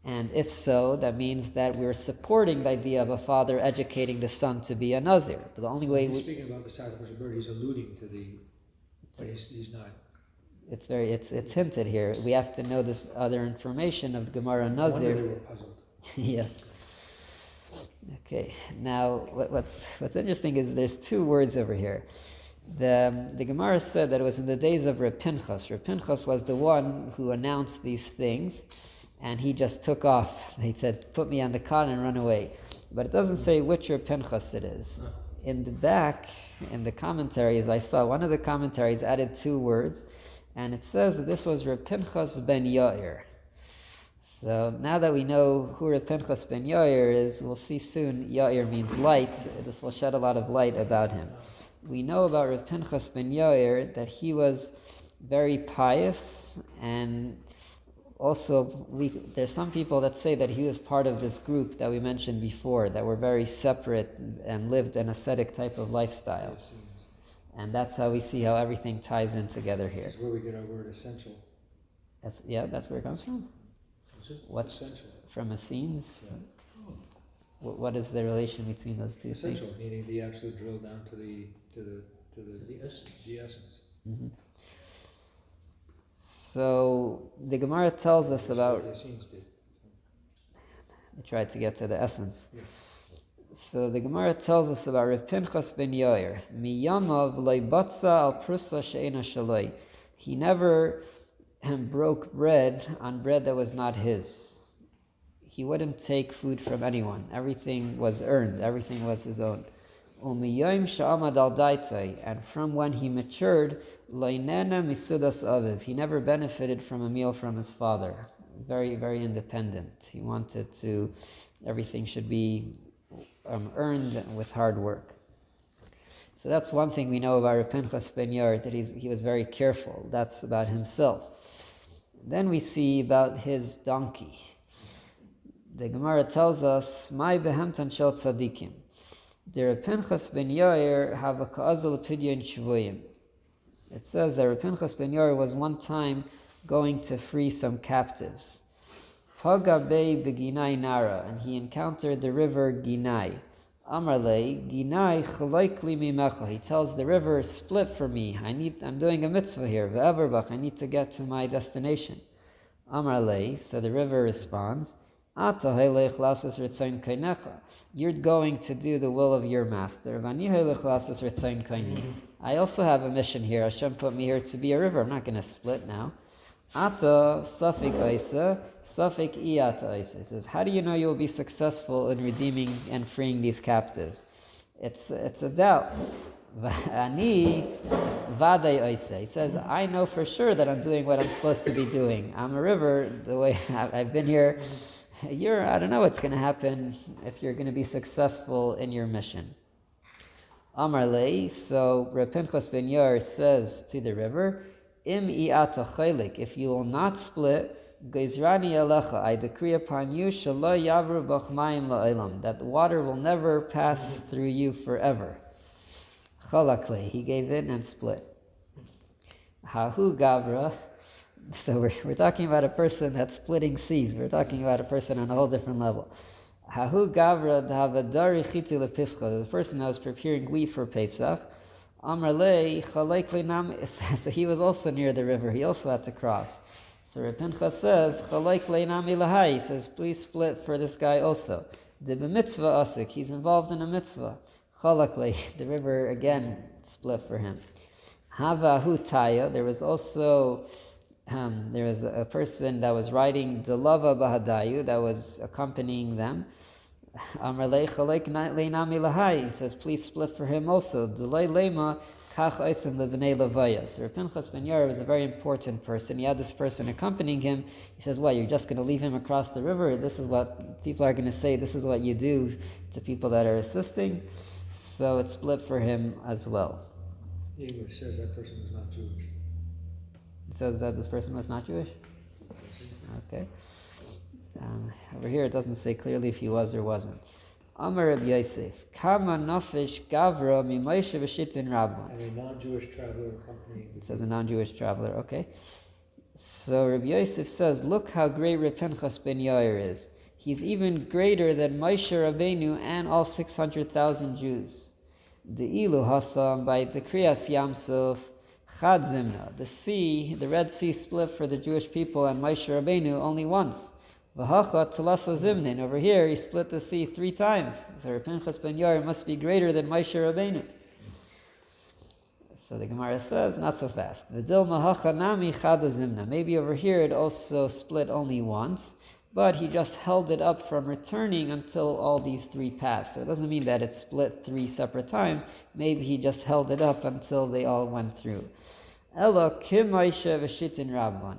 And if so, that means that we're supporting the idea of a father educating the son to be a Nazir. But the only way he's speaking about the sacrifice of bird, he's alluding to but he's not. It's hinted here. We have to know this other information of the Gemara Nazir. They were puzzled. Yes. Okay. Now, what's interesting is there's two words over here. The Gemara said that it was in the days of Reb Pinchas. Reb Pinchas was the one who announced these things, and he just took off. He said, "Put me on the cot and run away." But it doesn't say which Reb Pinchas it is. In the back, in the commentaries, I saw one of the commentaries added two words, and it says that this was Reb Pinchas ben Yair. So now that we know who Reb Pinchas ben Yair is, we'll see soon Yair means light. This will shed a lot of light about him. We know about Reb Pinchas ben Yair that he was very pious, and also there's some people that say that he was part of this group that we mentioned before, that were very separate and lived an ascetic type of lifestyle. And that's how we see how everything ties in together here. That's where we get our word essential. That's where it comes from? What's essential? From Essenes? Yeah. What is the relation between those two Essential, things? meaning the absolute drill down to the essence. Mm-hmm. So the Gemara tells us about... What the Essenes did. I tried to get to the essence. Yeah. So the Gemara tells us about Reb Pinchas ben Yair. Miyamav loibatza al prusa she'ena shaloi. He never broke bread on bread that was not his. He wouldn't take food from anyone. Everything was earned. Everything was his own. Umiyayim sha'amad al daitai. And from when he matured, loinena misudas aviv. He never benefited from a meal from his father. Very, very independent. He wanted to, everything should be earned with hard work. So that's one thing we know about Reb Pinchas ben Yair, that he was very careful. That's about himself. Then we see about his donkey. The Gemara tells us, "My behemtan shel tzadikim." The Reb Pinchas ben Yair have a ka'azul pidyon shvuyim. It says that Reb Pinchas ben Yair was one time going to free some captives. Paga bei beginai nara, and he encountered the river Ginai. Amarle, Ginai chalaik li mimecha. He tells the river, split for me. I'm doing a mitzvah here. Ve'everbach, I need to get to my destination. Amarle, so the river responds, Ata hailech lasas ritzayin kainecha. You're going to do the will of your master. Vani hailech lasas ritzayin kaini. I also have a mission here. Hashem put me here to be a river. I'm not going to split now. Ata safik aisa, safik iyata aisa. He says, how do you know you'll be successful in redeeming and freeing these captives? It's a doubt. Ani vaday aisa. He says, I know for sure that I'm doing what I'm supposed to be doing. I'm a river. The way I've been here a year, I don't know what's going to happen if you're going to be successful in your mission. Amar lei. So Reb Pinchas ben Yair says to the river, Im i'ata chaylik, if you will not split, geizrani alecha, I decree upon you, shelo yavru bach mayim la'olam, that the water will never pass through you forever. Chalakle, he gave in and split. Hahu gavra, so we're talking about a person that's splitting seas. We're talking about a person on a whole different level. Hahu gavra d'havadari chitu lepischa, the person that was preparing wheat for Pesach. Amrlei chalaik leinam. So he was also near the river. He also had to cross. So Reb Pinchas says, chalaik leinam ilahai. He says, please split for this guy also. De b'mitzvah asik. He's involved in a mitzvah. Chalak the river again split for him. Havahu taya. There was also a person that was riding delava bahadayu, that was accompanying them. Amrlei chalaik leinam ilahai. He says, please split for him also. Delay lema kach oisim lebnei levaya. So Reb Pinchas ben Yair was a very important person. He had this person accompanying him. He says, what, you're just going to leave him across the river? This is what people are going to say. This is what you do to people that are assisting. So it split for him as well. It says that person was not Jewish. It says that this person was not Jewish? Okay. Over here it doesn't say clearly if he was or wasn't. Amar Reb Yosef, Kama nafish gavra mimayshe v'shitin rabban. And a non-Jewish traveler accompanying. It says a non-Jewish traveler, okay. So Reb Yosef says, look how great Reb Pinchas ben Yair is. He's even greater than Moshe Rabbeinu and all 600,000 Jews. The ilu hasam by the Kriyas Yamsuf Chad Zimna. The Red Sea split for the Jewish people and Moshe Rabbeinu only once. V'hacha Talasa Zimnin. Over here, he split the sea 3 times. So Reb Pinchas ben Yair must be greater than Moshe Rabbeinu. So the Gemara says, not so fast. V'dil mahacha nami chada zimna. Maybe over here it also split only once, but he just held it up from returning until all these 3 passed. So it doesn't mean that it split 3 separate times. Maybe he just held it up until they all went through. Elo kim Moshe v'shitin rabban.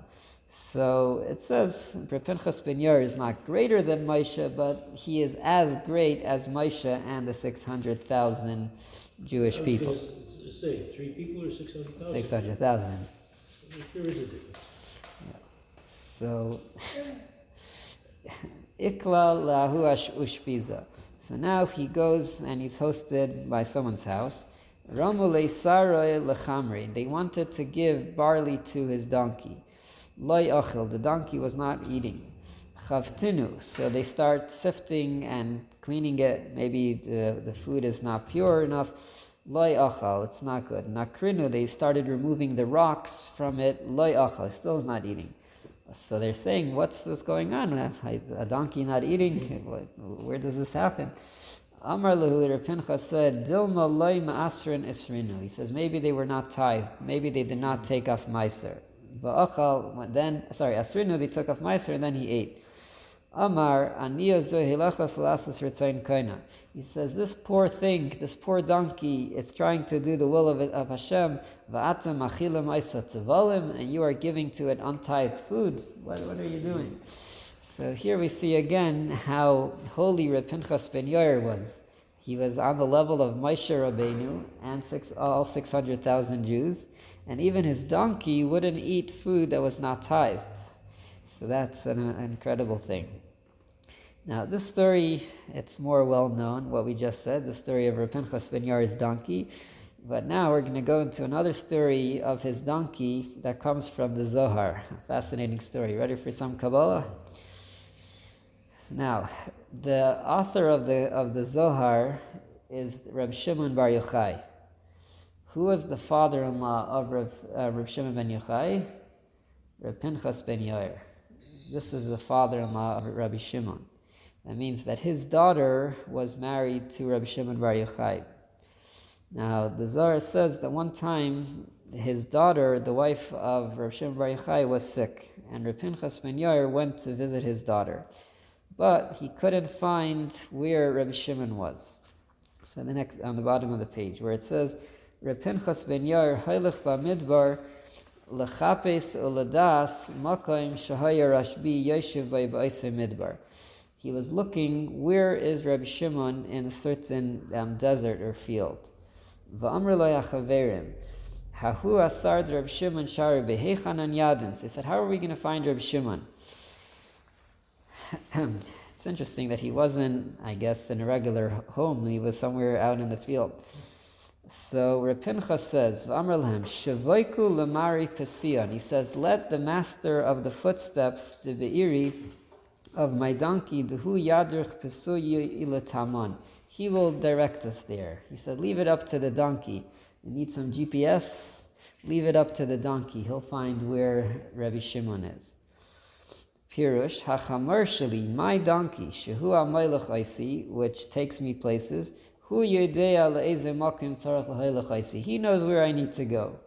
So it says Reb Pinchas ben Yair is not greater than Moshe, but he is as great as Moshe and the 600,000 Jewish people. Say 3 people or 600,000? 600,000. There is a difference. Yeah. So, Ikla lahu ushpiza. So now he goes and he's hosted by someone's house. Ramule saroy lechamri. They wanted to give barley to his donkey. Loi achil, the donkey was not eating. Chavtinu, so they start sifting and cleaning it. Maybe the food is not pure enough. Loi achal, it's not good. Nakrinu, they started removing the rocks from it. Loi achal, it still is not eating. So they're saying, what's this going on? A donkey not eating? Where does this happen? Amar Lahu, Reb Pinchas said, Dilma loy ma'asrin isrinu. He says, maybe they were not tithed. Maybe they did not take off meiser. Va'achal, then, asrinu, they took off meiser, and then he ate. Amar, Aniya zo hilachas lasus ritzayin kaina. He says, this poor thing, this poor donkey, it's trying to do the will of Hashem. Va'atam achilim aisa tevalim, and you are giving to it untithed food. What are you doing? So here we see again how holy Reb Pinchas ben Yair was. He was on the level of Moshe Rabbeinu and all 600,000 Jews, and even his donkey wouldn't eat food that was not tithed. So that's an incredible thing. Now this story, it's more well known, what we just said, the story of Reb Pinchas ben Yair's donkey. But now we're going to go into another story of his donkey that comes from the Zohar. A fascinating story. Ready for some Kabbalah? Now, the author of the Zohar is Reb Shimon Bar Yochai. Who was the father-in-law of Reb Shimon ben Yochai? Reb Pinchas ben Yair. This is the father-in-law of Rabbi Shimon. That means that his daughter was married to Reb Shimon Bar Yochai. Now, the Zohar says that one time his daughter, the wife of Reb Shimon Bar Yochai, was sick, and Reb Pinchas ben Yair went to visit his daughter. But he couldn't find where Rabbi Shimon was. So the next, on the bottom of the page, where it says, Reb Pinchas ben Yair hailech ba'midbar lechapes uladas makom shahaya rashbi yeshiv ba'isei midbar. He was looking, where is Rabbi Shimon in a certain desert or field. Va'amr lo yachaverim hahu asard Rabbi Shimon shari behechanan yadins. They said, how are we going to find Rabbi Shimon? It's interesting that he wasn't, I guess, in a regular home. He was somewhere out in the field. So Reb Pinchas says, "V'amar lahem shavoiku lemari pesion." He says, "Let the master of the footsteps, the beiri of my donkey, duhu yadrich pesuyu ilatamon. He will direct us there." He said, "Leave it up to the donkey. You need some GPS. Leave it up to the donkey. He'll find where Rabbi Shimon is." Pirush, hachamar sheli, my donkey, shehu amaylich aisi, which takes me places, hu yedea le'eze makim tzarach l'haylach aisi. He knows where I need to go.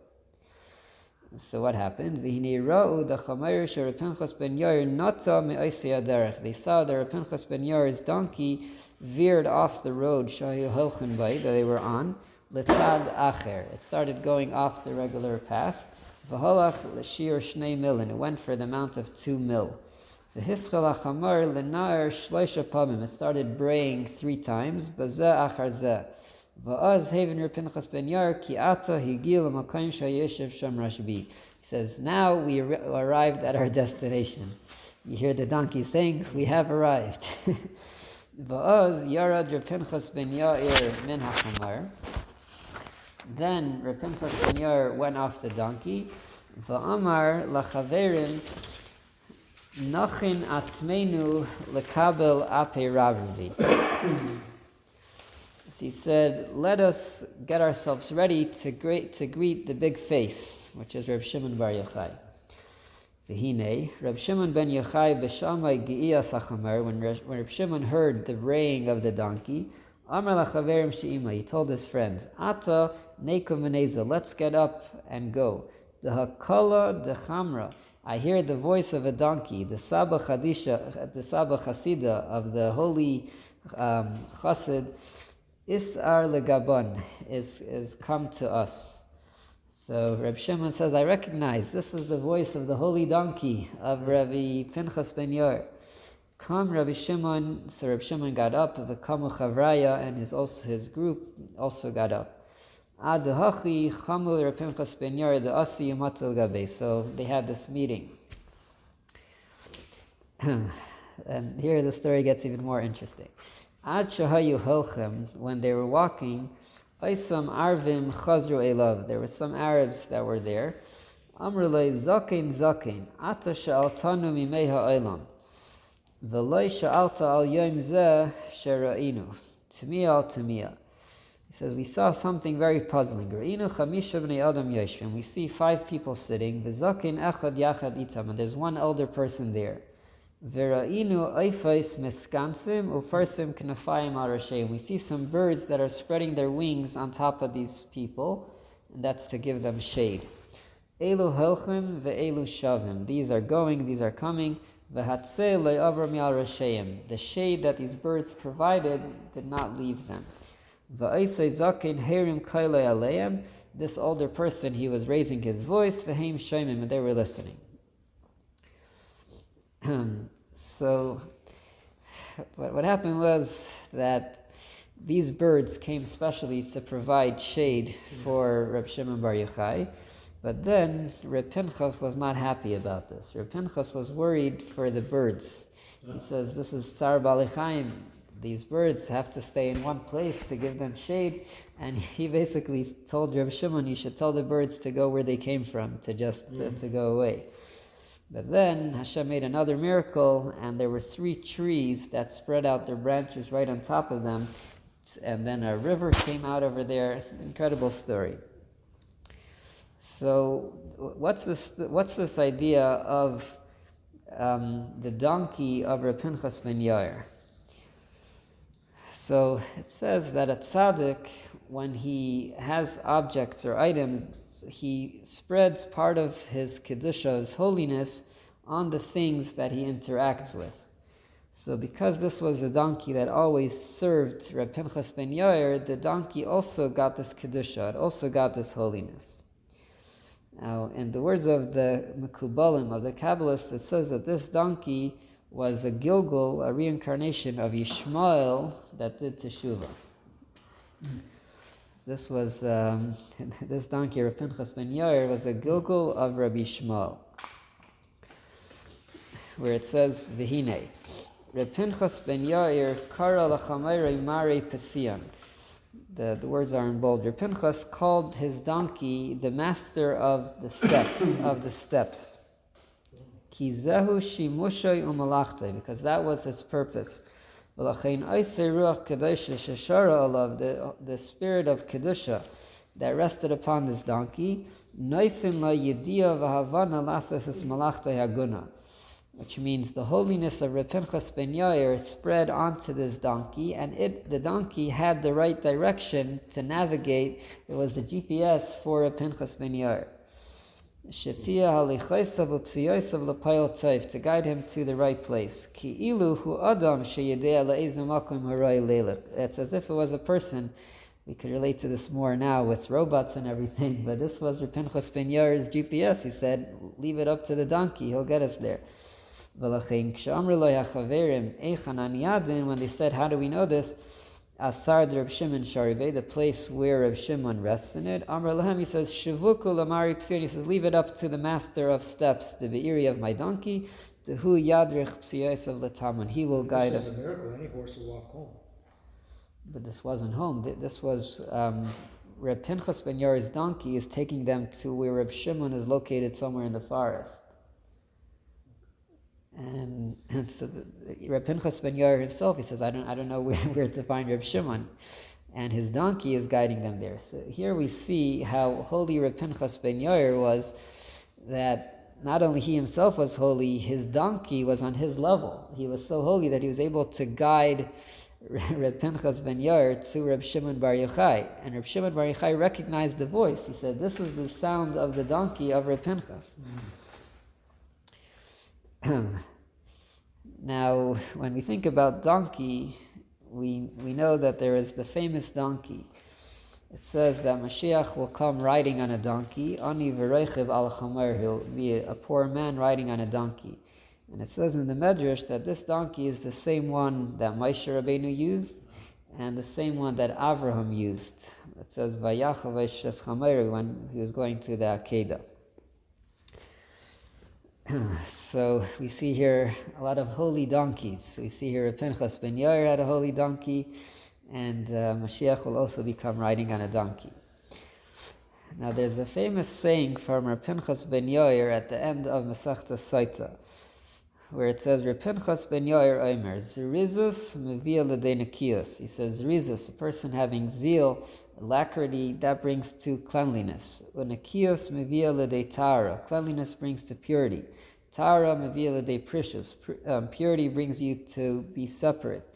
So what happened? V'hinei ra'u da'chamayr she'Reb Pinchas ben Yair nata me'aisi aderech. They saw that Reb Pinchas ben Yair's donkey veered off the road shayu holchen bay that they were on, letzad acher. It started going off the regular path. V'holach l'shir shnei mil, and it went for the amount of 2 mil. It started braying 3 times. He says, now we arrived at our destination. You hear the donkey saying, we have arrived. Then Reb Pinchas ben Yair went off the donkey. Va'amar lachaverim Nachin atzmeinu lekabel ape ravivi. He said, let us get ourselves ready to greet the big face, which is Reb Shimon Bar Yochai. V'hinei, Reb Shimon ben Yochai b'shamai ge'iyas hachamer, when Reb Shimon heard the braying of the donkey, Amar lachaverim she'ima, he told his friends, Ata nekum v'neza, let's get up and go. The hakala the chamra, I hear the voice of a donkey, the Saba Chasida of the holy Chassid, Is'ar legabon, is come to us. So Reb Shimon says, I recognize this is the voice of the holy donkey of Rabbi Pinchas ben Yair. Come Rabbi Shimon. So Reb Shimon got up, V'kamu Chavraya, and his group also got up. So they had this meeting. And here the story gets even more interesting. When they were walking, there were some Arabs that were there. He says, we saw something very puzzling. We see 5 people sitting, and there's one elder person there. Vera'inu oifais miskansim ufarsim knafayim al rasheim. We see some birds that are spreading their wings on top of these people, and that's to give them shade. Elu helchim ve'elu shavim. These are going, these are coming. V'hatzeh le'avra mi'al rasheim. The shade that these birds provided did not leave them. V'aisei zaken herim kailei aleim. This older person, he was raising his voice, v'heim shoymim, and they were listening. So, what happened was that these birds came specially to provide shade for Reb Shimon Bar Yochai, but then Reb Pinchas was not happy about this. Reb Pinchas was worried for the birds. He says, this is Tsar Bali Chaim. These birds have to stay in one place to give them shade, and he basically told Reb Shimon, you should tell the birds to go where they came from, to go away. But then Hashem made another miracle, and there were 3 trees that spread out their branches right on top of them, and then a river came out over there. Incredible story. So, what's this idea of the donkey of Reb Pinchas ben Yair? So it says that a tzaddik, when he has objects or items, he spreads part of his kedusha, his holiness, on the things that he interacts with. So because this was a donkey that always served Reb Pinchas ben Yair, the donkey also got this kedusha, it also got this holiness. Now, in the words of the Mekubalim, of the Kabbalists, it says that this donkey was a Gilgul, a reincarnation of Yishmael that did Teshuvah. This was, this donkey, Reb Pinchas ben Yair, was a Gilgul of Rabbi Yishmael, where it says, V'hinei, Reb Pinchas ben Yair kara l'chameirei marei Pesian. The words are in bold. Reb Pinchas called his donkey the master of the steps. Ki zehu shimushai u'malachtai, because that was his purpose. V'lachein oisei ruach kedusha sheshara alav, the spirit of kedusha that rested upon this donkey, noisin la yediya v'havana lasas es malachtai haguna, which means the holiness of Reb Pinchas ben Yair spread onto this donkey, and the donkey had the right direction to navigate. It was the GPS for Reb Pinchas ben Yair. To guide him to the right place. It's as if it was a person. We could relate to this more now with robots and everything, but this was Reb Pinchas ben Yair's GPS. He said, leave it up to the donkey, he'll get us there. When they said, how do we know this? Asar Reb Shimon Sharibe, the place where Reb Shimon rests in it. Amr Lahem, he says, Shivuku Lamari Psion, he says, leave it up to the master of steps, the Be'iri of my donkey, to Hu Yadrich Psios of Lataman. He will guide us. This is a miracle, any horse will walk home. But this wasn't home. This was Reb Pinchas ben Yair's donkey is taking them to where Reb Shimon is located somewhere in the forest. And so Reb Pinchas ben Yair himself, he says, I don't know where to find Reb Shimon. And his donkey is guiding them there. So here we see how holy Reb Pinchas ben Yair was, that not only he himself was holy, his donkey was on his level. He was so holy that he was able to guide Reb Pinchas ben Yair to Reb Shimon Bar Yochai. And Reb Shimon Bar Yochai recognized the voice. He said, this is the sound of the donkey of Reb Pinchas. Now, when we think about donkey, we know that there is the famous donkey. It says that Moshiach will come riding on a donkey. Ani v'reichiv al chamer, he'll be a poor man riding on a donkey. And it says in the Medrash that this donkey is the same one that Moshe Rabbeinu used, and the same one that Avraham used. It says Vayachav Eshes Chamer when he was going to the Akedah. So we see here a lot of holy donkeys. We see here Pinchas ben Yair had a holy donkey, and Mashiach will also become riding on a donkey. Now there's a famous saying from Pinchas ben Yair at the end of Masechta Saita, where it says, Pinchas ben Yair Omer, Zerizus mevia l'dei nekios. He says, Zerizus, a person having zeal, alacrity, that brings to cleanliness. Unekios mevia l'dei tara. Cleanliness brings to purity. Tara mevia l'dei prishus. Purity brings you to be separate.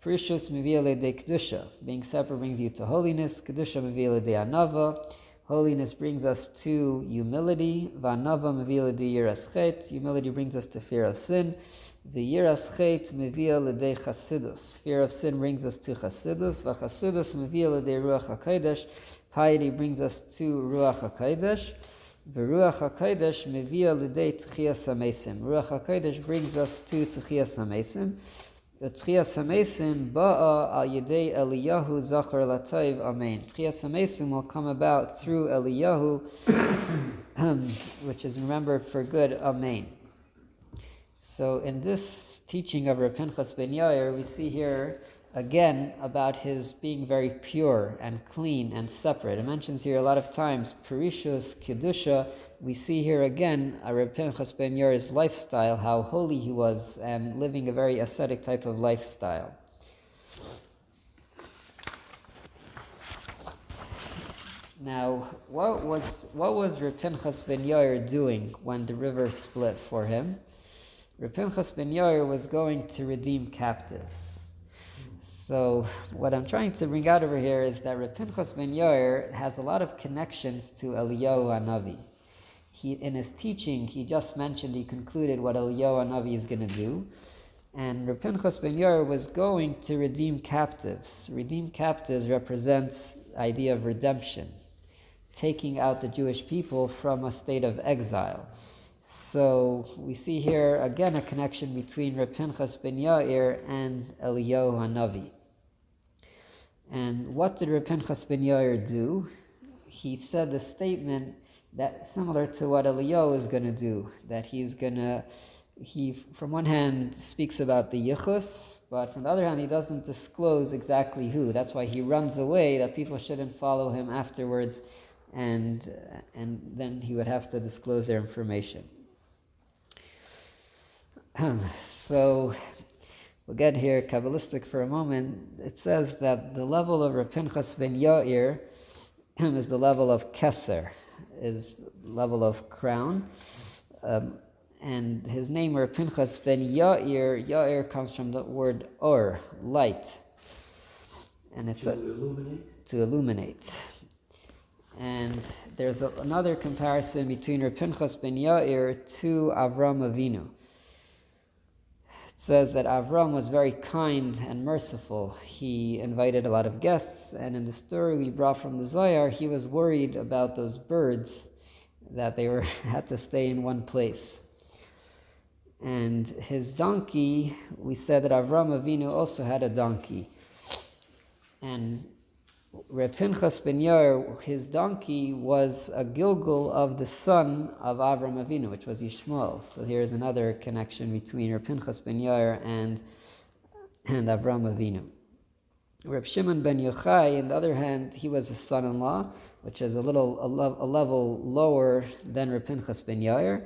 Prishus mevia l'dei kedusha. Being separate brings you to holiness. Kedusha mevia l'dei anava. Holiness brings us to humility. V'anava mevia l'dei yiras chet. Humility brings us to fear of sin. V'yiras chet mevia l'dei chasidus. Fear of sin brings us to chasidus. V'chasidus mevia l'dei ruach hakodesh. Piety brings us to ruach hakodesh. V'ruach hakodesh mevia l'dei tchias hamesim. Ruach hakodesh brings us to tchias hamesim. Tchias hamesim ba'a al yedei Eliyahu zachar latayv. Amen. Tchias hamesim will come about through Eliyahu, which is remembered for good. Amen. So in this teaching of Reb Pinchas ben Yair, we see here again about his being very pure and clean and separate. It mentions here a lot of times Perishus, Kedusha. We see here again Reb Pinchas ben Yair's lifestyle, how holy he was and living a very ascetic type of lifestyle. Now, what was Reb Pinchas ben Yair doing when the river split for him? Reb Pinchas ben Yair was going to redeem captives. So what I'm trying to bring out over here is that Reb Pinchas ben Yair has a lot of connections to Eliyahu Hanavi. In his teaching, he just mentioned, he concluded what Eliyahu Hanavi is going to do. And Reb Pinchas ben Yair was going to redeem captives. Redeem captives represents the idea of redemption, taking out the Jewish people from a state of exile. So we see here again a connection between Reb Pinchas ben Yair and Eliyahu Hanavi. And what did Reb Pinchas ben Yair do? He said the statement that similar to what Eliyahu is going to do, that he from one hand speaks about the yichus, but from the other hand he doesn't disclose exactly who. That's why he runs away, that people shouldn't follow him afterwards, and then he would have to disclose their information. So we'll get here Kabbalistic for a moment. It says that the level of Reb Pinchas ben Yair is the level of Keser, is level of crown. And his name Reb Pinchas ben Yair comes from the word or, light. And it's to illuminate. And there's another comparison between Reb Pinchas ben Yair to Avram Avinu. It says that Avram was very kind and merciful. He invited a lot of guests, and in the story we brought from the Zohar, he was worried about those birds, that they had to stay in one place. And his donkey, we said that Avram Avinu also had a donkey. And Reb Pinchas ben Yair, his donkey was a Gilgal of the son of Avram Avinu, which was Yishmael. So here is another connection between Reb Pinchas ben Yair and Avram Avinu. Reb Shimon ben Yochai, on the other hand, he was a son-in-law, which is a level lower than Reb Pinchas ben Yair.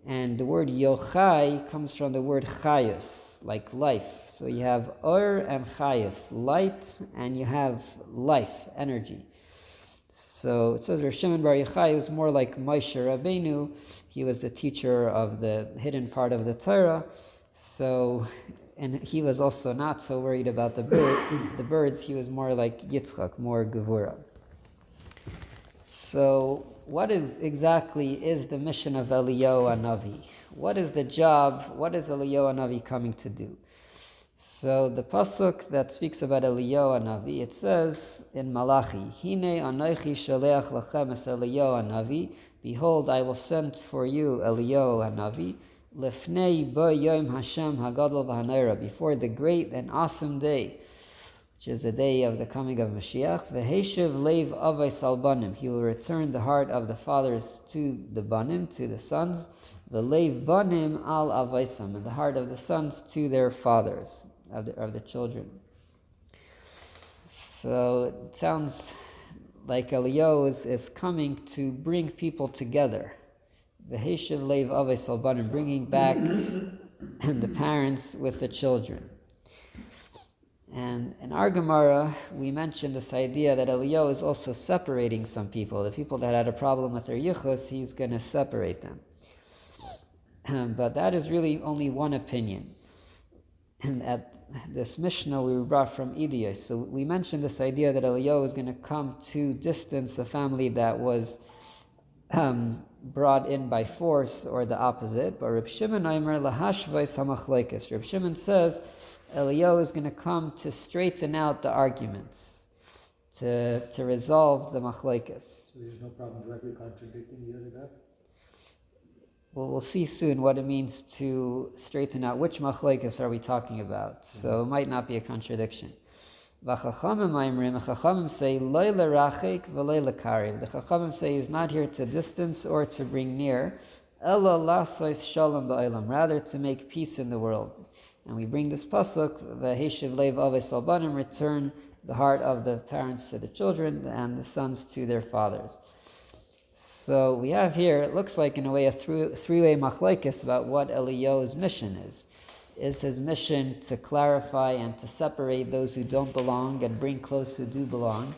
And the word Yochai comes from the word Chayus, like life. So you have Or and Chayus, light, and you have life, energy. So it says Reb Shimon bar Yochai was more like Moshe Rabbeinu. He was the teacher of the hidden part of the Torah. So, and he was also not so worried about the birds. He was more like Yitzchak, more Gevura. So what exactly is the mission of Eliyahu Hanavi? What is the job? What is Eliyahu Hanavi coming to do? So the pasuk that speaks about Eliyahu Hanavi, it says in Malachi, Hine anochi shaleach lachem es Eliyahu Hanavi. Behold, I will send for you Eliyahu Hanavi. Lefnei bo yom Hashem hagadol v'hanera, before the great and awesome day, which is the day of the coming of Moshiach. V'heshiv leiv avos al banim. He will return the heart of the fathers to the banim, to the sons. V'leiv banim al avosam, and the heart of the sons to their fathers, of the children. So it sounds like Eliyahu is coming to bring people together. V'heshiv leiv avos al banim, bringing back the parents with the children. And in our Gemara, we mentioned this idea that Eliyahu is also separating some people. The people that had a problem with their yichus, he's going to separate them. But that is really only one opinion. And at this Mishnah we brought from Idias. So we mentioned this idea that Eliyahu is going to come to distance a family that was brought in by force, or the opposite. But Reb Shimon Aimer lahashvais hamachlekes. Reb Shimon says Eliyahu is going to come to straighten out the arguments, to resolve the machlekes. So there's no problem directly contradicting the other guy? Well, we'll see soon what it means to straighten out which machlekes are we talking about. So it might not be a contradiction. Chachamim say loy lerachek v'loy lekarev. The Chachamim say he's not here to distance or to bring near, ela lasos shalom ba'olam, rather to make peace in the world. And we bring this pasuk, v'heshiv leiv aves al banim, return the heart of the parents to the children and the sons to their fathers. So we have here, it looks like in a way a three-way machlekes about what Eliyahu's mission is. Is his mission to clarify and to separate those who don't belong and bring close who do belong?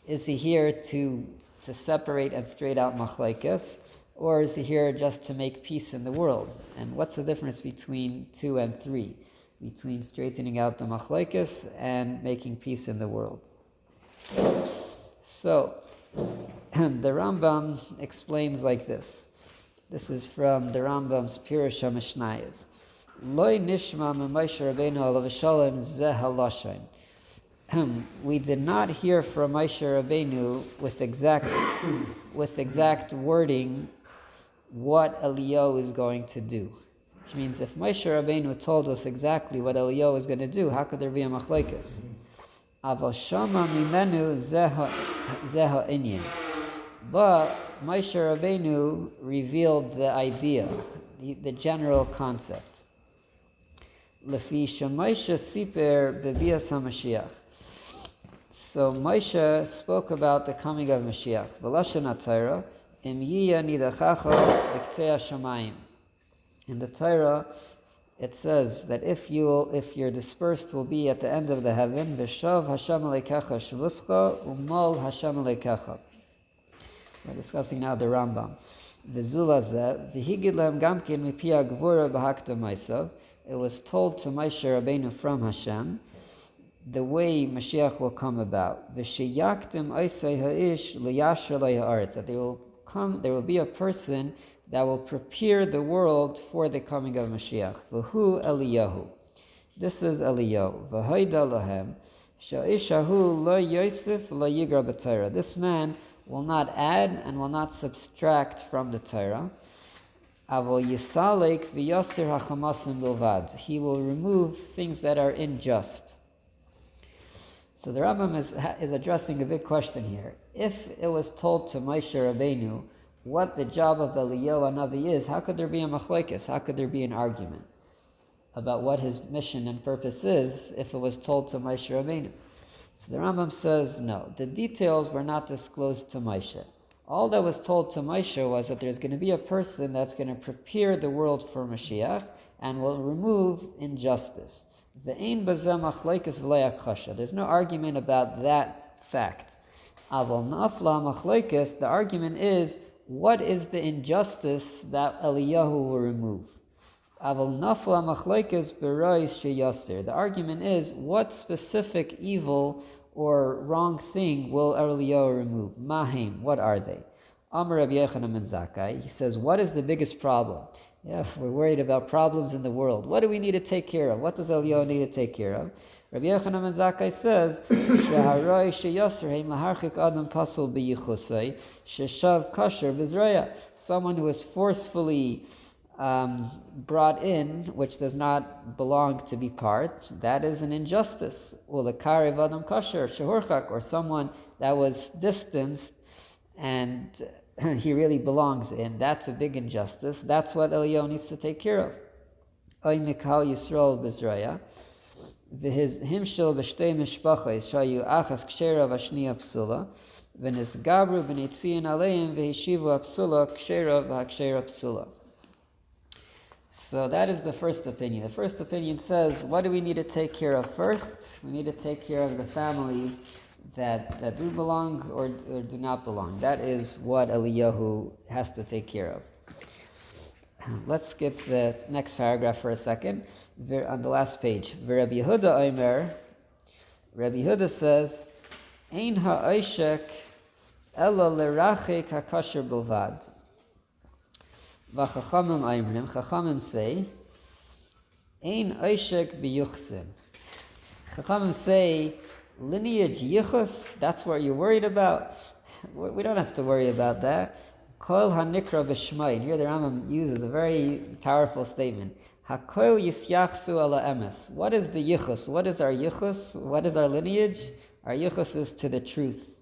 Is he here to separate and straight out machlekes? Or is he here just to make peace in the world? And what's the difference between 2 and 3? Between straightening out the machlekes and making peace in the world. So, the Rambam explains like this. This is from the Rambam's Pirush HaMishnayos. Loi nishma Moshe Rabbeinu alav shalom zeh halashon. We did not hear from Moshe Rabbeinu with exact wording what Eliyahu is going to do. Which means if Moshe Rabbeinu told us exactly what Eliyahu is going to do, how could there be a machlekes? Aval shama mimenu zeh ha'inyan. But Moshe Rabbeinu revealed the idea, the general concept. Lefi Moshe siper bebias HaMashiach. So Moshe spoke about the coming of Mashiach. V'lashon HaTorah, im yiyah nidachacha l'ktzei hashamayim. In the Torah, it says that if you're dispersed, will be at the end of the heaven. V'shav Hashem aleikecha shvuscha umol Hashem aleikecha. We're discussing now the Rambam. V'zula zeh v'higid lehem gamkin mipi hagvura b'hakdam ma'asav. It was told to Moshe Rabbeinu from Hashem the way Mashiach will come about. V'sheyaktim oisei ha'ish liyasher ha'aretz. That there will be a person that will prepare the world for the coming of Mashiach. V'hu Eliyahu. This is Eliyahu. V'hoida lahem sha'ishahu lo yosef lo yigra b'Torah. This man will not add and will not subtract from the Torah. Avol yisalek v'yosir hachamasim bilvad. He will remove things that are unjust. So the Rambam is addressing a big question here. If it was told to Moshe Rabbeinu what the job of Eliyahu Hanavi is, how could there be a machlekes? How could there be an argument about what his mission and purpose is if it was told to Moshe Rabbeinu? So the Rambam says no. The details were not disclosed to Moshe. All that was told to Moshe was that there's going to be a person that's going to prepare the world for Mashiach and will remove injustice. There's no argument about that fact. The argument is, what is the injustice that Eliyahu will remove? The argument is, what specific evil or wrong thing will Eliyahu remove? Mahim, what are they? Amar Rabbi Yochanan ben Zakkai, he says, what is the biggest problem? Yeah, we're worried about problems in the world. What do we need to take care of? What does Eliyahu need to take care of? Rabbi Yochanan ben Zakkai says, "Sheharoi sheyasreim laharchik adam pasul biyichusay sheshav kasher b'zraya." Someone who is forcefully brought in, which does not belong to be part, that is an injustice. Ulakarev adam kasher shehorchak, or someone that was distanced and he really belongs in. That's a big injustice. That's what Eliyahu needs to take care of. Oy mikal Yisrael b'zraya. V'himshil b'shtei mishpachos shayu achas kshera v'ashniya psula v'nisgabru b'nitziyin aleim v'hishivu apsula kshera v'hakshera psula. So that is the first opinion. The first opinion says, what do we need to take care of first? We need to take care of the families that do belong or do not belong. That is what Eliyahu has to take care of. Let's skip the next paragraph for a second. On the last page. Rabbi Yehuda Omer, Rabbi Yehuda says, Ein ha'oshek ela lerachek hakasher bilvad. V'chachamim oimrim, chachamim say, Ein oshek biyuchsin. Chachamim say, lineage yichus, that's what you're worried about. We don't have to worry about that. Kol hanikra b'shmayin. Here the Rambam uses a very powerful statement. Hakol yisyachsu ala emes. What is the yichus? What is our yichus? What is our lineage? Our yichus is to the truth.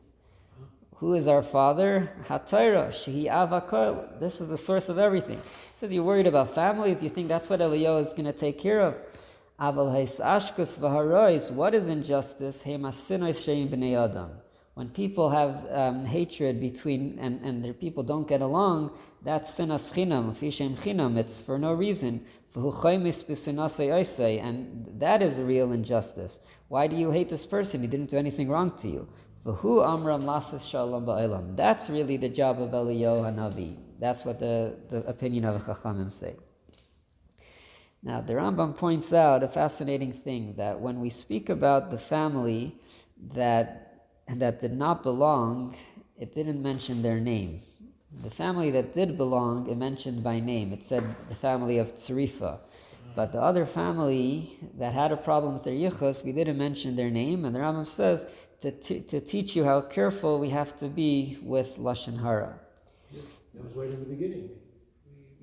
Who is our father? HaTorah, shehi av hakol. This is the source of everything. He says you're worried about families. You think that's what Eliyahu is going to take care of. Aval heis ashkus v'harois. What is injustice? Hemasinois sheim b'nei adam. When people have hatred between, and their people don't get along, that's sinas chinam, fishem chinam, it's for no reason. And that is a real injustice. Why do you hate this person? He didn't do anything wrong to you. That's really the job of Eliyahu Hanavi. That's what the opinion of Chachamim say. Now, the Rambam points out a fascinating thing, that when we speak about the family that did not belong, it didn't mention their name. The family that did belong, it mentioned by name. It said the family of Tzarifa. But the other family that had a problem with their yichus, we didn't mention their name. And the Rambam says to teach you how careful we have to be with Lashon Hara. Yeah, that was right in the beginning.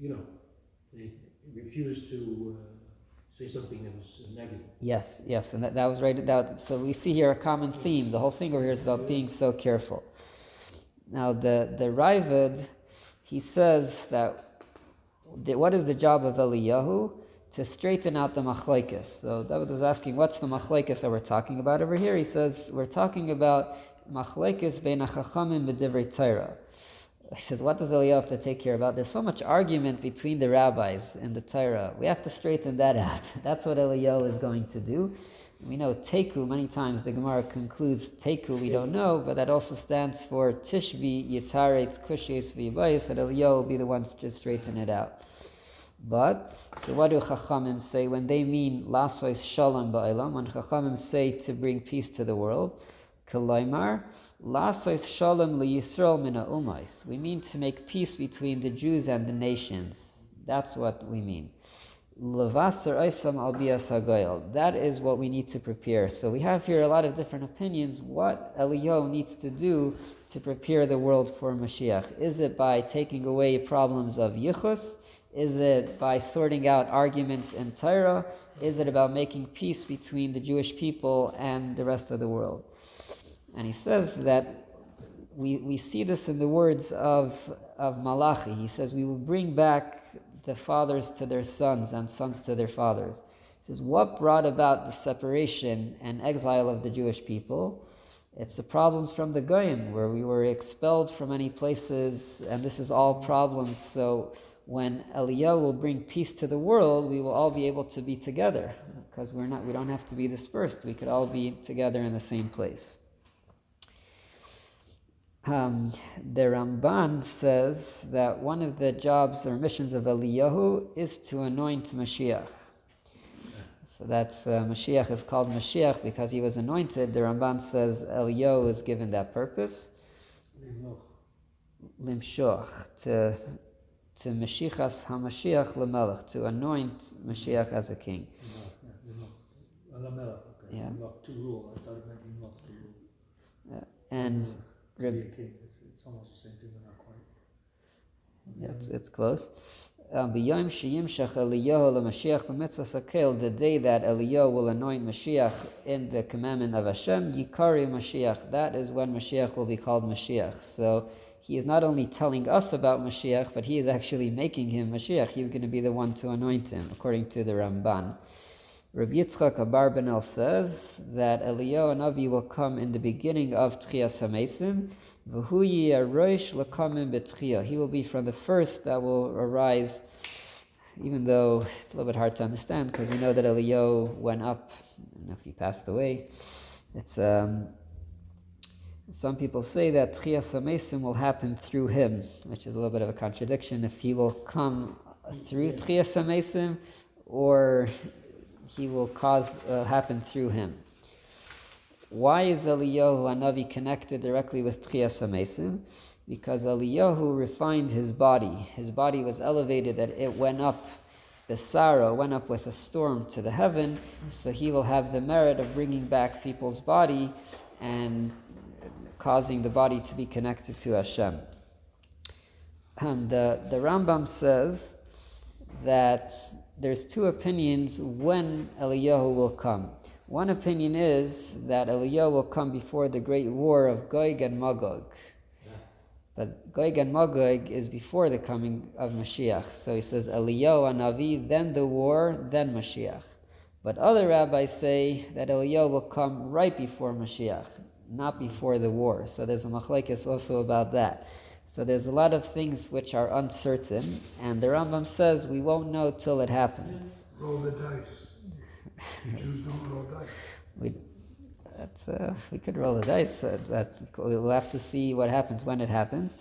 They refused to say something that was negative. Yes, and that was right. So we see here a common theme. The whole thing over here is about being so careful. Now the Raavad, he says that what is the job of Eliyahu? To straighten out the machlokes. So David was asking, what's the machlokes that we're talking about over here? He says we're talking about machlokes bein hachachamim b'divrei Torah. He says, what does Eliyahu have to take care about? There's so much argument between the rabbis in the Torah. We have to straighten that out. That's what Eliyahu is going to do. We know Teku, many times the Gemara concludes Teku, we don't know, but that also stands for Tishbi, Yitaret, Kushes, V'yibayis, that Eliyahu will be the ones to straighten it out. But, so what do Chachamim say when they mean Lasois Shalom Ba'olam, when Chachamim say to bring peace to the world? Kalaymar, Lasois Shalom Li-Yisrael Mina Umais. We mean to make peace between the Jews and the nations. That's what we mean. Levasar Oisam Al Bias HaGoyel. That is what we need to prepare. So we have here a lot of different opinions. What Eliyahu needs to do to prepare the world for Moshiach? Is it by taking away problems of Yichus? Is it by sorting out arguments in Torah? Is it about making peace between the Jewish people and the rest of the world? And he says that we see this in the words of Malachi. He says we will bring back the fathers to their sons and sons to their fathers. He says, what brought about the separation and exile of the Jewish people? It's the problems from the Goyim, where we were expelled from many places, and this is all problems. So when Eliyahu will bring peace to the world, we will all be able to be together, because we don't have to be dispersed. We could all be together in the same place. The Ramban says that one of the jobs or missions of Eliyahu is to anoint Moshiach. So that's Moshiach is called Moshiach because he was anointed. The Ramban says Eliyahu is given that purpose. Limshoch, to Meshichas HaMashiach L'melech, to anoint Mashiach as a king. Yeah. To rule. I thought it meant Limloch to rule. And To be a king. It's almost the same thing, but not quite. Yeah, it's close. The day that Eliyahu will anoint Mashiach in the commandment of Hashem, Yikari Mashiach, that is when Mashiach will be called Mashiach. So he is not only telling us about Mashiach, but he is actually making him Mashiach. He's going to be the one to anoint him, according to the Ramban. Rabbi Yitzchak Abarbanel says that Eliyahu Hanavi will come in the beginning of Tchiyas HaMesim. He will be from the first that will arise, even though it's a little bit hard to understand because we know that Eliyahu went up, I don't know if he passed away. It's some people say that Tchiyas HaMesim will happen through him, which is a little bit of a contradiction. If he will come through Tchias HaMesim, or he will cause happen through him. Why is Eliyahu Hanavi connected directly with Tchias HaMesim? Because Eliyahu refined his body. His body was elevated that it went up, Besara went up with a storm to the heaven, so he will have the merit of bringing back people's body and causing the body to be connected to Hashem. The Rambam says that there's two opinions when Eliyahu will come. One opinion is that Eliyahu will come before the great war of Gog and Magog. But Gog and Magog is before the coming of Moshiach. So he says Eliyahu Hanavi, then the war, then Moshiach. But other rabbis say that Eliyahu will come right before Moshiach, not before the war. So there's a machlekes also about that. So there's a lot of things which are uncertain, and the Rambam says we won't know till it happens. Roll the dice. Jews don't roll dice. We could roll the dice. We'll have to see what happens when it happens.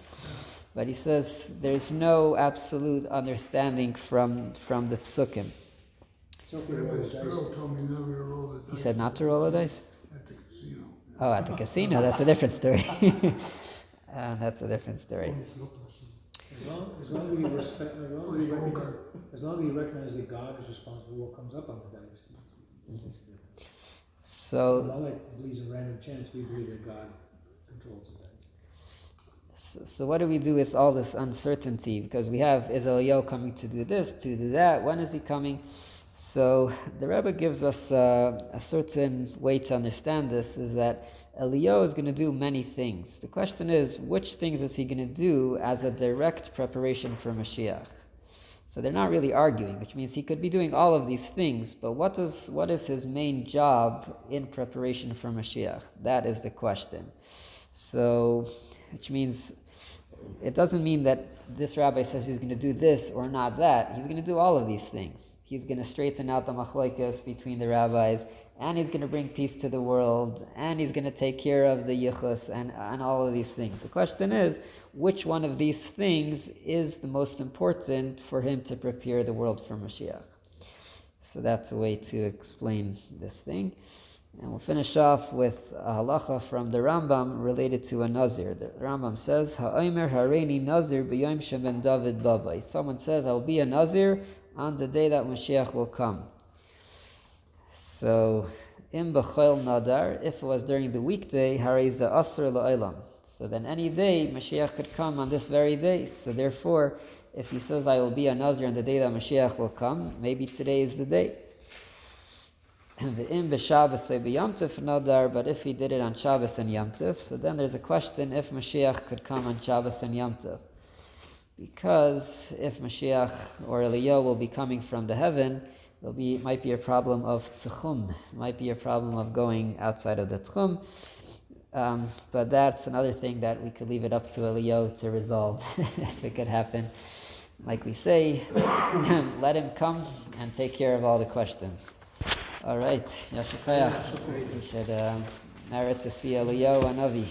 But he says there's no absolute understanding from the psukim. So if we roll My the Spiro dice, told me never to roll the dice. He said not to roll the dice? At the casino. Oh, at the casino, that's a different story. That's a different story. as long as we respect, as long as we recognize that God is responsible for what comes up on the dice. So, Not like believes in random chance, we believe that God controls the dice. so what do we do with all this uncertainty? Because we have, is Eliyahu coming to do this, to do that? When is he coming? So the Rebbe gives us a certain way to understand this, is that Eliyahu is going to do many things. The question is, which things is he going to do as a direct preparation for Mashiach? So they're not really arguing, which means he could be doing all of these things, but what is his main job in preparation for Mashiach? That is the question. So, which means it doesn't mean that this rabbi says he's going to do this or not that. He's going to do all of these things. He's going to straighten out the machlokes between the rabbis, and he's going to bring peace to the world, and he's going to take care of the yichus and all of these things. The question is, which one of these things is the most important for him to prepare the world for Moshiach? So that's a way to explain this thing. And we'll finish off with a halacha from the Rambam related to a nazir. The Rambam says, Ha'omer hareini nazir b'yom shemen David babai. Someone says, I will be a nazir on the day that Moshiach will come. So, im b'chol nadar, if it was during the weekday, hareza asr la'olam. So then any day, Mashiach could come on this very day. So therefore, if he says, I will be a nazir on the day that Mashiach will come, maybe today is the day. But if he did it on Shabbos and Yom Tov, so then there's a question if Mashiach could come on Shabbos and Yom Tov. Because if Mashiach or Eliyahu will be coming from the heaven, might be a problem of tchum, might be a problem of going outside of the tchum. But that's another thing that we could leave it up to Eliyahu to resolve, if it could happen. Like we say, let him come and take care of all the questions. All right, Yashikayach. We should merit to see Eliyahu Hanavi.